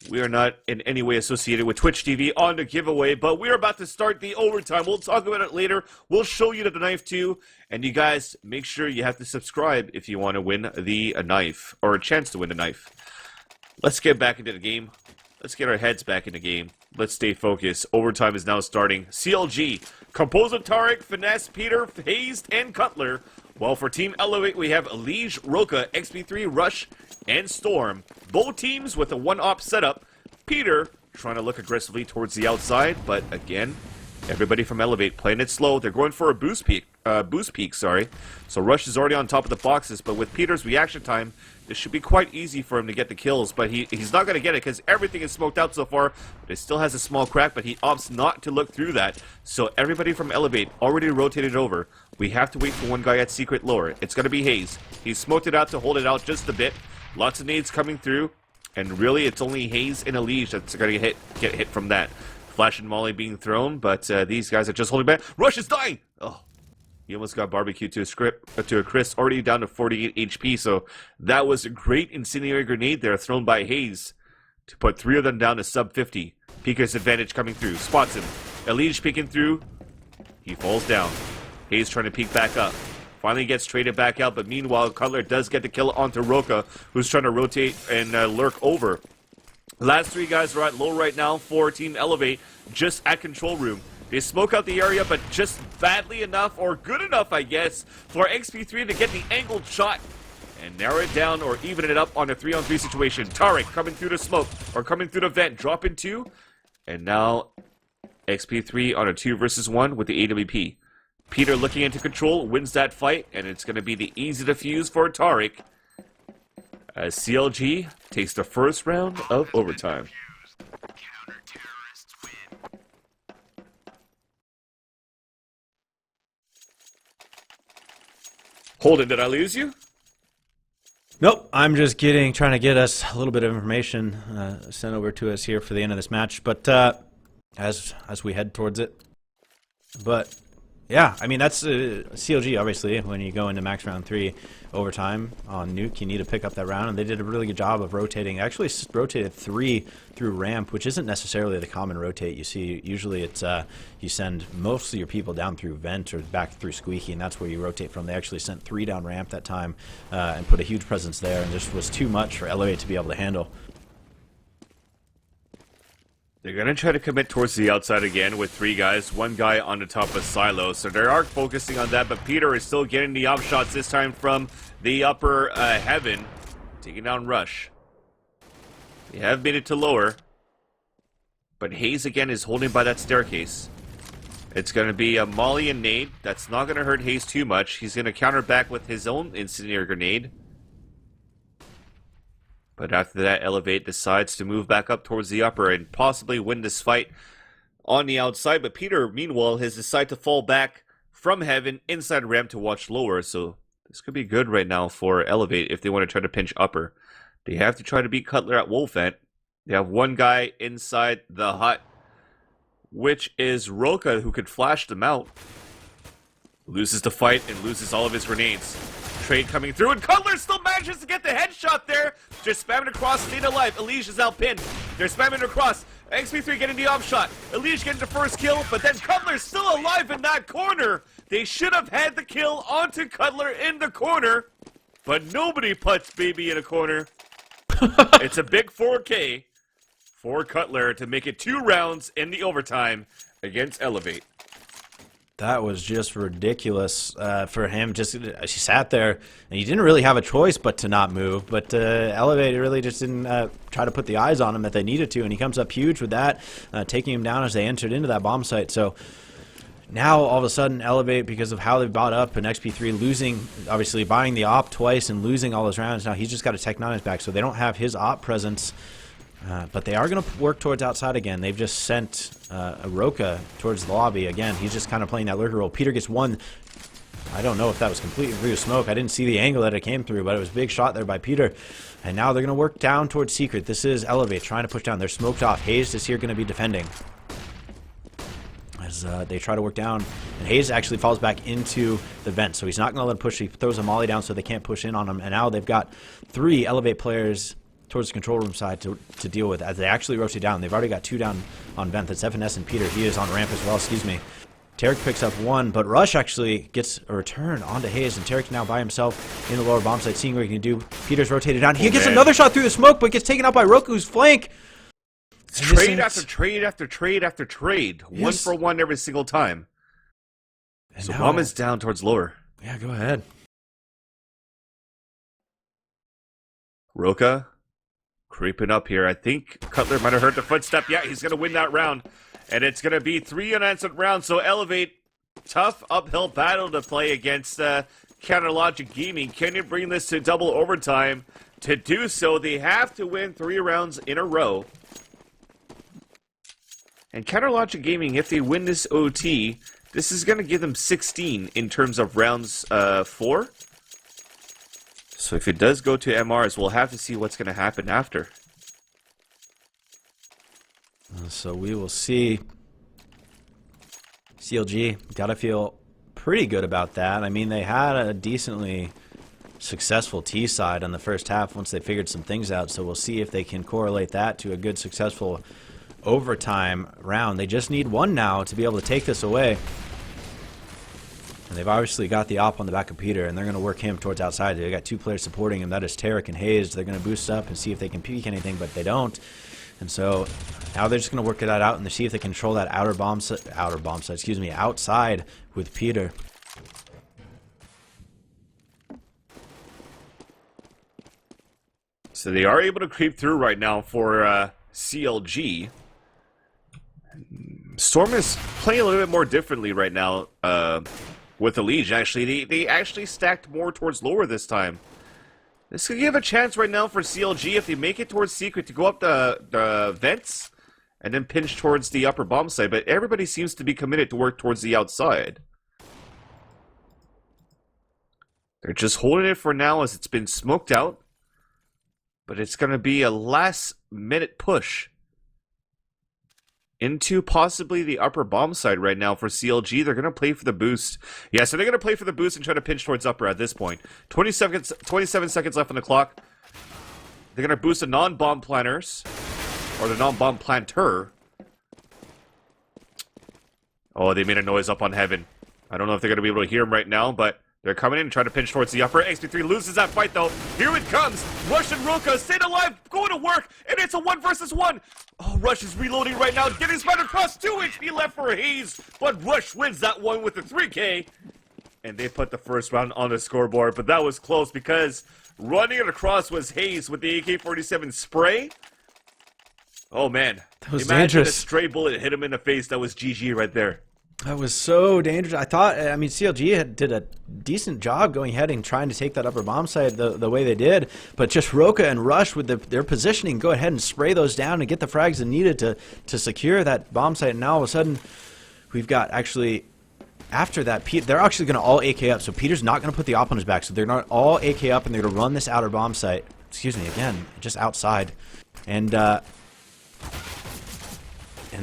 we are not in any way associated with Twitch TV on the giveaway, but we're about to start the overtime. We'll talk about it later. We'll show you the knife too. And you guys, make sure you have to subscribe if you want to win the knife, or a chance to win the knife. Let's get back into the game. Let's get our heads back in the game. Let's stay focused. Overtime is now starting. CLG, composed of Tarek, Finesse, Peter, Hazed, and Cutler. While for Team eLevate, we have Lige, Roka, XP3, Rush, and Storm. Both teams with a one-op setup. Peter trying to look aggressively towards the outside, but again, everybody from eLevate playing it slow. They're going for a boost peak. So Rush is already on top of the boxes, but with Peter's reaction time, this should be quite easy for him to get the kills, but he's not going to get it because everything is smoked out so far. But it still has a small crack, but he opts not to look through that. So everybody from eLevate already rotated over. We have to wait for one guy at secret lower. It's going to be Hayes. He's smoked it out to hold it out just a bit. Lots of nades coming through, and really it's only Hayes and Lige that's going to get hit from that. Flash and Molly being thrown, but these guys are just holding back. Rush is dying! Oh. He almost got barbecued to a crisp, already down to 48 HP, so that was a great incendiary grenade there thrown by Hayes to put 3 of them down to sub 50. Pika's advantage coming through, spots him. Elige peeking through, he falls down. Hayes trying to peek back up. Finally gets traded back out, but meanwhile, Cutler does get the kill onto Roka, who's trying to rotate and lurk over. Last 3 guys are at low right now for Team eLevate, just at control room. They smoke out the area, but just badly enough, or good enough, I guess, for XP3 to get the angled shot and narrow it down or even it up on a 3-on-3 situation. Tarek coming through the smoke, or coming through the vent, dropping 2, and now XP3 on a 2 versus 1 with the AWP. Peter looking into control, wins that fight, and it's going to be the easy defuse for Tarek as CLG takes the first round of overtime. Holden, did I lose you? Nope, I'm just kidding, trying to get us a little bit of information sent over to us here for the end of this match, but as we head towards it. But yeah, I mean, that's CLG, obviously. When you go into max round 3 overtime on Nuke, you need to pick up that round, and they did a really good job of rotating. Actually rotated 3 through ramp, which isn't necessarily the common rotate you see. Usually it's you send most of your people down through vent or back through squeaky, and that's where you rotate from. They actually sent 3 down ramp that time and put a huge presence there, and just was too much for eLevate to be able to handle. They're going to try to commit towards the outside again with 3 guys, 1 guy on the top of Silo. So they are focusing on that, but Peter is still getting the op shots, this time from the upper heaven. Taking down Rush. They have made it to lower. But Hayes again is holding by that staircase. It's going to be a Molly and nade. That's not going to hurt Hayes too much. He's going to counter back with his own incendiary grenade. But after that, eLevate decides to move back up towards the upper and possibly win this fight on the outside. But Peter, meanwhile, has decided to fall back from heaven inside ramp to watch lower. So this could be good right now for eLevate if they want to try to pinch upper. They have to try to beat Cutler at Wolf Vent. They have 1 guy inside the hut, which is Roka, who could flash them out. Loses the fight and loses all of his grenades. Trade coming through, and Cutler still manages to get the headshot there. Just spamming across, staying alive. Elige is outpinned. They're spamming across. XP3 getting the off shot. Elige getting the first kill, but then Cutler's still alive in that corner. They should have had the kill onto Cutler in the corner, but nobody puts Baby in a corner. It's a big 4K for Cutler to make it 2 rounds in the overtime against eLevate. That was just ridiculous for him. Just she sat there, and he didn't really have a choice but to not move. But eLevate really just didn't try to put the eyes on him that they needed to, and he comes up huge with that, taking him down as they entered into that bomb site. So now all of a sudden, eLevate, because of how they bought up, and XP3 losing, obviously buying the op twice and losing all those rounds. Now he's just got a Tech 9 on his back, so they don't have his op presence. But they are going to work towards outside again. They've just sent a Roka towards the lobby again. He's just kind of playing that lurker role. Peter gets 1. I don't know if that was completely through smoke. I didn't see the angle that it came through, but it was a big shot there by Peter. And now they're going to work down towards Secret. This is eLevate trying to push down. They're smoked off. Hayes is here going to be defending as they try to work down. And Hayes actually falls back into the vent, so he's not going to let him push. He throws a molly down so they can't push in on him. And now they've got 3 eLevate players towards the control room side to deal with as they actually rotate down. They've already got 2 down on vent. That's FNS and Peter. He is on ramp as well, excuse me. Tarek picks up 1, but Rush actually gets a return onto Hayes, and Tarek now by himself in the lower bomb site, seeing what he can do. Peter's rotated down. He gets another shot through the smoke, but gets taken out by Roku's flank. It's trade after trade after trade after trade. Yes. 1 for 1 every single time. And so now, bomb is down towards lower. Yeah, go ahead. Roka creeping up here. I think Cutler might have heard the footstep. Yeah, he's going to win that round. And it's going to be 3 unanswered rounds. So eLevate, tough uphill battle to play against Counterlogic Gaming. Can you bring this to double overtime? To do so, they have to win 3 rounds in a row. And Counterlogic Gaming, if they win this OT, this is going to give them 16 in terms of rounds 4. So if it does go to MRs, we'll have to see what's going to happen after. So we will see. CLG, gotta feel pretty good about that. I mean, they had a decently successful T side on the first half once they figured some things out. So we'll see if they can correlate that to a good, successful overtime round. They just need 1 now to be able to take this away. And they've obviously got the op on the back of Peter, and they're going to work him towards outside. They've got 2 players supporting him. That is Tarek and Hayes. They're going to boost up and see if they can peek anything, but they don't. And so now they're just going to work that out and see if they control that outer bomb site, outside with Peter. So they are able to creep through right now for CLG. Storm is playing a little bit more differently right now with the Liege. Actually, they actually stacked more towards lower this time. This could give a chance right now for CLG if they make it towards Secret to go up the vents and then pinch towards the upper bomb site. But everybody seems to be committed to work towards the outside. They're just holding it for now as it's been smoked out. But it's going to be a last-minute push into possibly the upper bomb side right now for CLG. They're going to play for the boost. Yeah, so they're going to play for the boost and try to pinch towards upper at this point. 27 seconds left on the clock. They're going to boost the non-bomb planners, or the non-bomb planter. Oh, they made a noise up on heaven. I don't know if they're going to be able to hear him right now, but they're coming in and trying to pinch towards the upper. XP3 loses that fight, though. Here it comes. Rush and Roka staying alive, going to work, and it's a 1 versus 1. Oh, Rush is reloading right now, getting spun across. 2 HP left for Hayes, but Rush wins that one with a 3K. And they put the first round on the scoreboard, but that was close because running it across was Hayes with the AK-47 spray. Oh, man. That was Imagine dangerous. a stray bullet hit him in the face. That was GG right there. That was so dangerous. I mean, CLG did a decent job going ahead and trying to take that upper bomb site the way they did, but just Roka and Rush with their positioning, go ahead and spray those down and get the frags that needed to secure that bomb site. And now all of a sudden, we've got actually, after that, they're actually going to all AK up, so Peter's not going to put the op on his back, so they're going to all AK up, and they're going to run this outer bomb site. Excuse me, again, just outside. And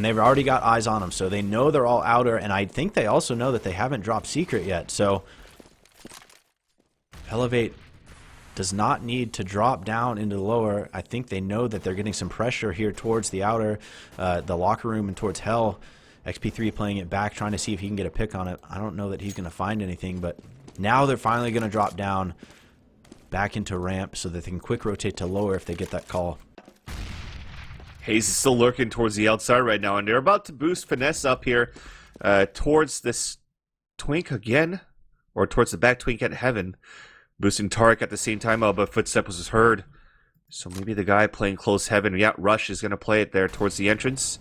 they've already got eyes on them, so they know they're all outer, and I think they also know that they haven't dropped secret yet, so eLevate does not need to drop down into the lower. I think they know that they're getting some pressure here towards the outer, the locker room and towards Hell. XP3 playing it back, trying to see if he can get a pick on it. I don't know that he's going to find anything, but now they're finally going to drop down back into ramp so that they can quick rotate to lower if they get that call. Hayes is still lurking towards the outside right now, and they're about to boost Finesse up here towards this Twink again, or towards the back Twink at Heaven. Boosting Tarek at the same time, but footstep was heard. So maybe the guy playing close Heaven, yeah, Rush is going to play it there towards the entrance.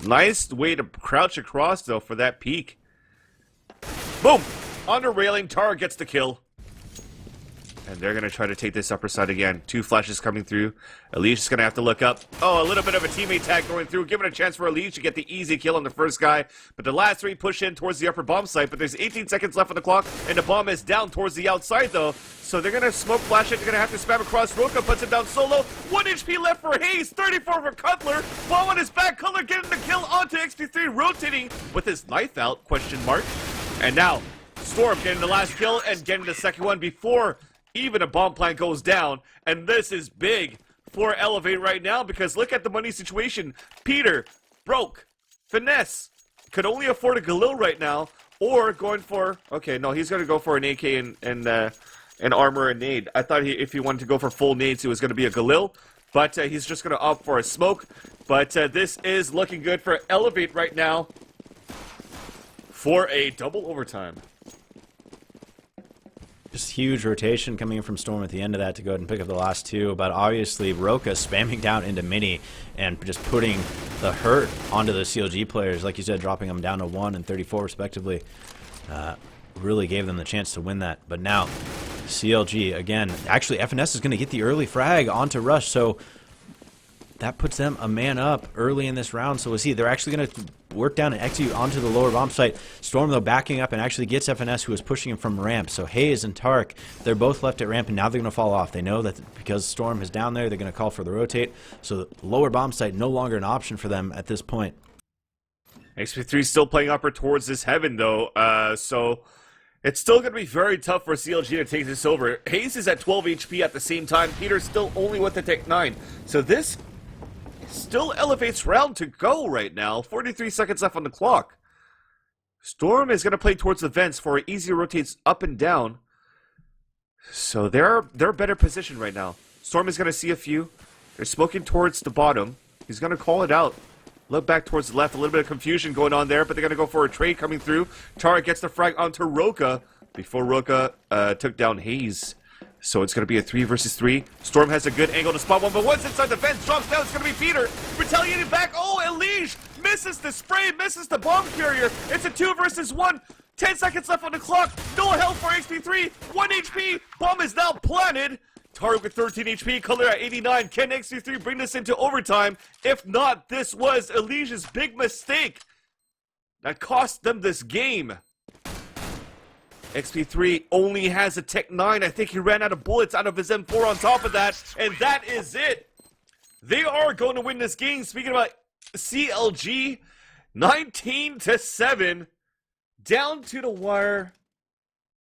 Nice way to crouch across, though, for that peek. Boom! On the railing, Tarek gets the kill. And they're going to try to take this upper side again. 2 flashes coming through. Elish is going to have to look up. Oh, a little bit of a teammate tag going through. Giving a chance for Elish to get the easy kill on the first guy. But the last 3 push in towards the upper bomb site. But there's 18 seconds left on the clock. And the bomb is down towards the outside, though. So they're going to smoke flash it. They're going to have to spam across. Roka puts it down solo. 1 HP left for Hayes. 34 for Cutler. Bomb on his back. Cutler getting the kill onto XP3. Rotating with his knife out, question mark. And now, Storm getting the last kill and getting the second one before even a bomb plant goes down, and this is big for eLevate right now because look at the money situation. Peter, broke, Finesse, could only afford a Galil right now, or going for, okay, no, he's going to go for an AK and armor and nade. I thought if he wanted to go for full nades, it was going to be a Galil, but he's just going to opt for a smoke. But this is looking good for eLevate right now for a double overtime. Just huge rotation coming in from Storm at the end of that to go ahead and pick up the last 2, but obviously Roka spamming down into Mini and just putting the hurt onto the CLG players, like you said, dropping them down to 1 and 34 respectively. Really gave them the chance to win that. But now CLG again, actually FNS is going to get the early frag onto Rush, so that puts them a man up early in this round. So we'll see. They're actually going to work down and execute onto the lower bomb site. Storm, though, backing up and actually gets FNS, who is pushing him from ramp. So Hayes and Tarek, they're both left at ramp, and now they're going to fall off. They know that because Storm is down there, they're going to call for the rotate. So the lower bomb site no longer an option for them at this point. XP3 still playing upper towards this Heaven, though. So it's still going to be very tough for CLG to take this over. Hayes is at 12 HP at the same time. Peter's still only with the Tech 9. So this still eLevate's round to go right now. 43 seconds left on the clock. Storm is going to play towards the vents for easy rotates up and down. So they're better positioned right now. Storm is going to see a few. They're smoking towards the bottom. He's going to call it out. Look back towards the left. A little bit of confusion going on there, but they're going to go for a trade coming through. Tara gets the frag onto Roka before Roka took down Hayes. So it's going to be a 3 versus 3. Storm has a good angle to spot one, but once inside the fence, drops down, it's going to be Peter. Retaliating back. Oh, Elish misses the spray, misses the bomb carrier. It's a 2 versus 1. 10 seconds left on the clock. No help for XP3. 1 HP. Bomb is now planted. Tarek with 13 HP. Color at 89. Can XP3 bring this into overtime? If not, this was Elish's big mistake that cost them this game. XP3 only has a Tech 9. I think he ran out of bullets out of his M4 on top of that. And that is it. They are going to win this game. Speaking about CLG, 19-7. Down to the wire.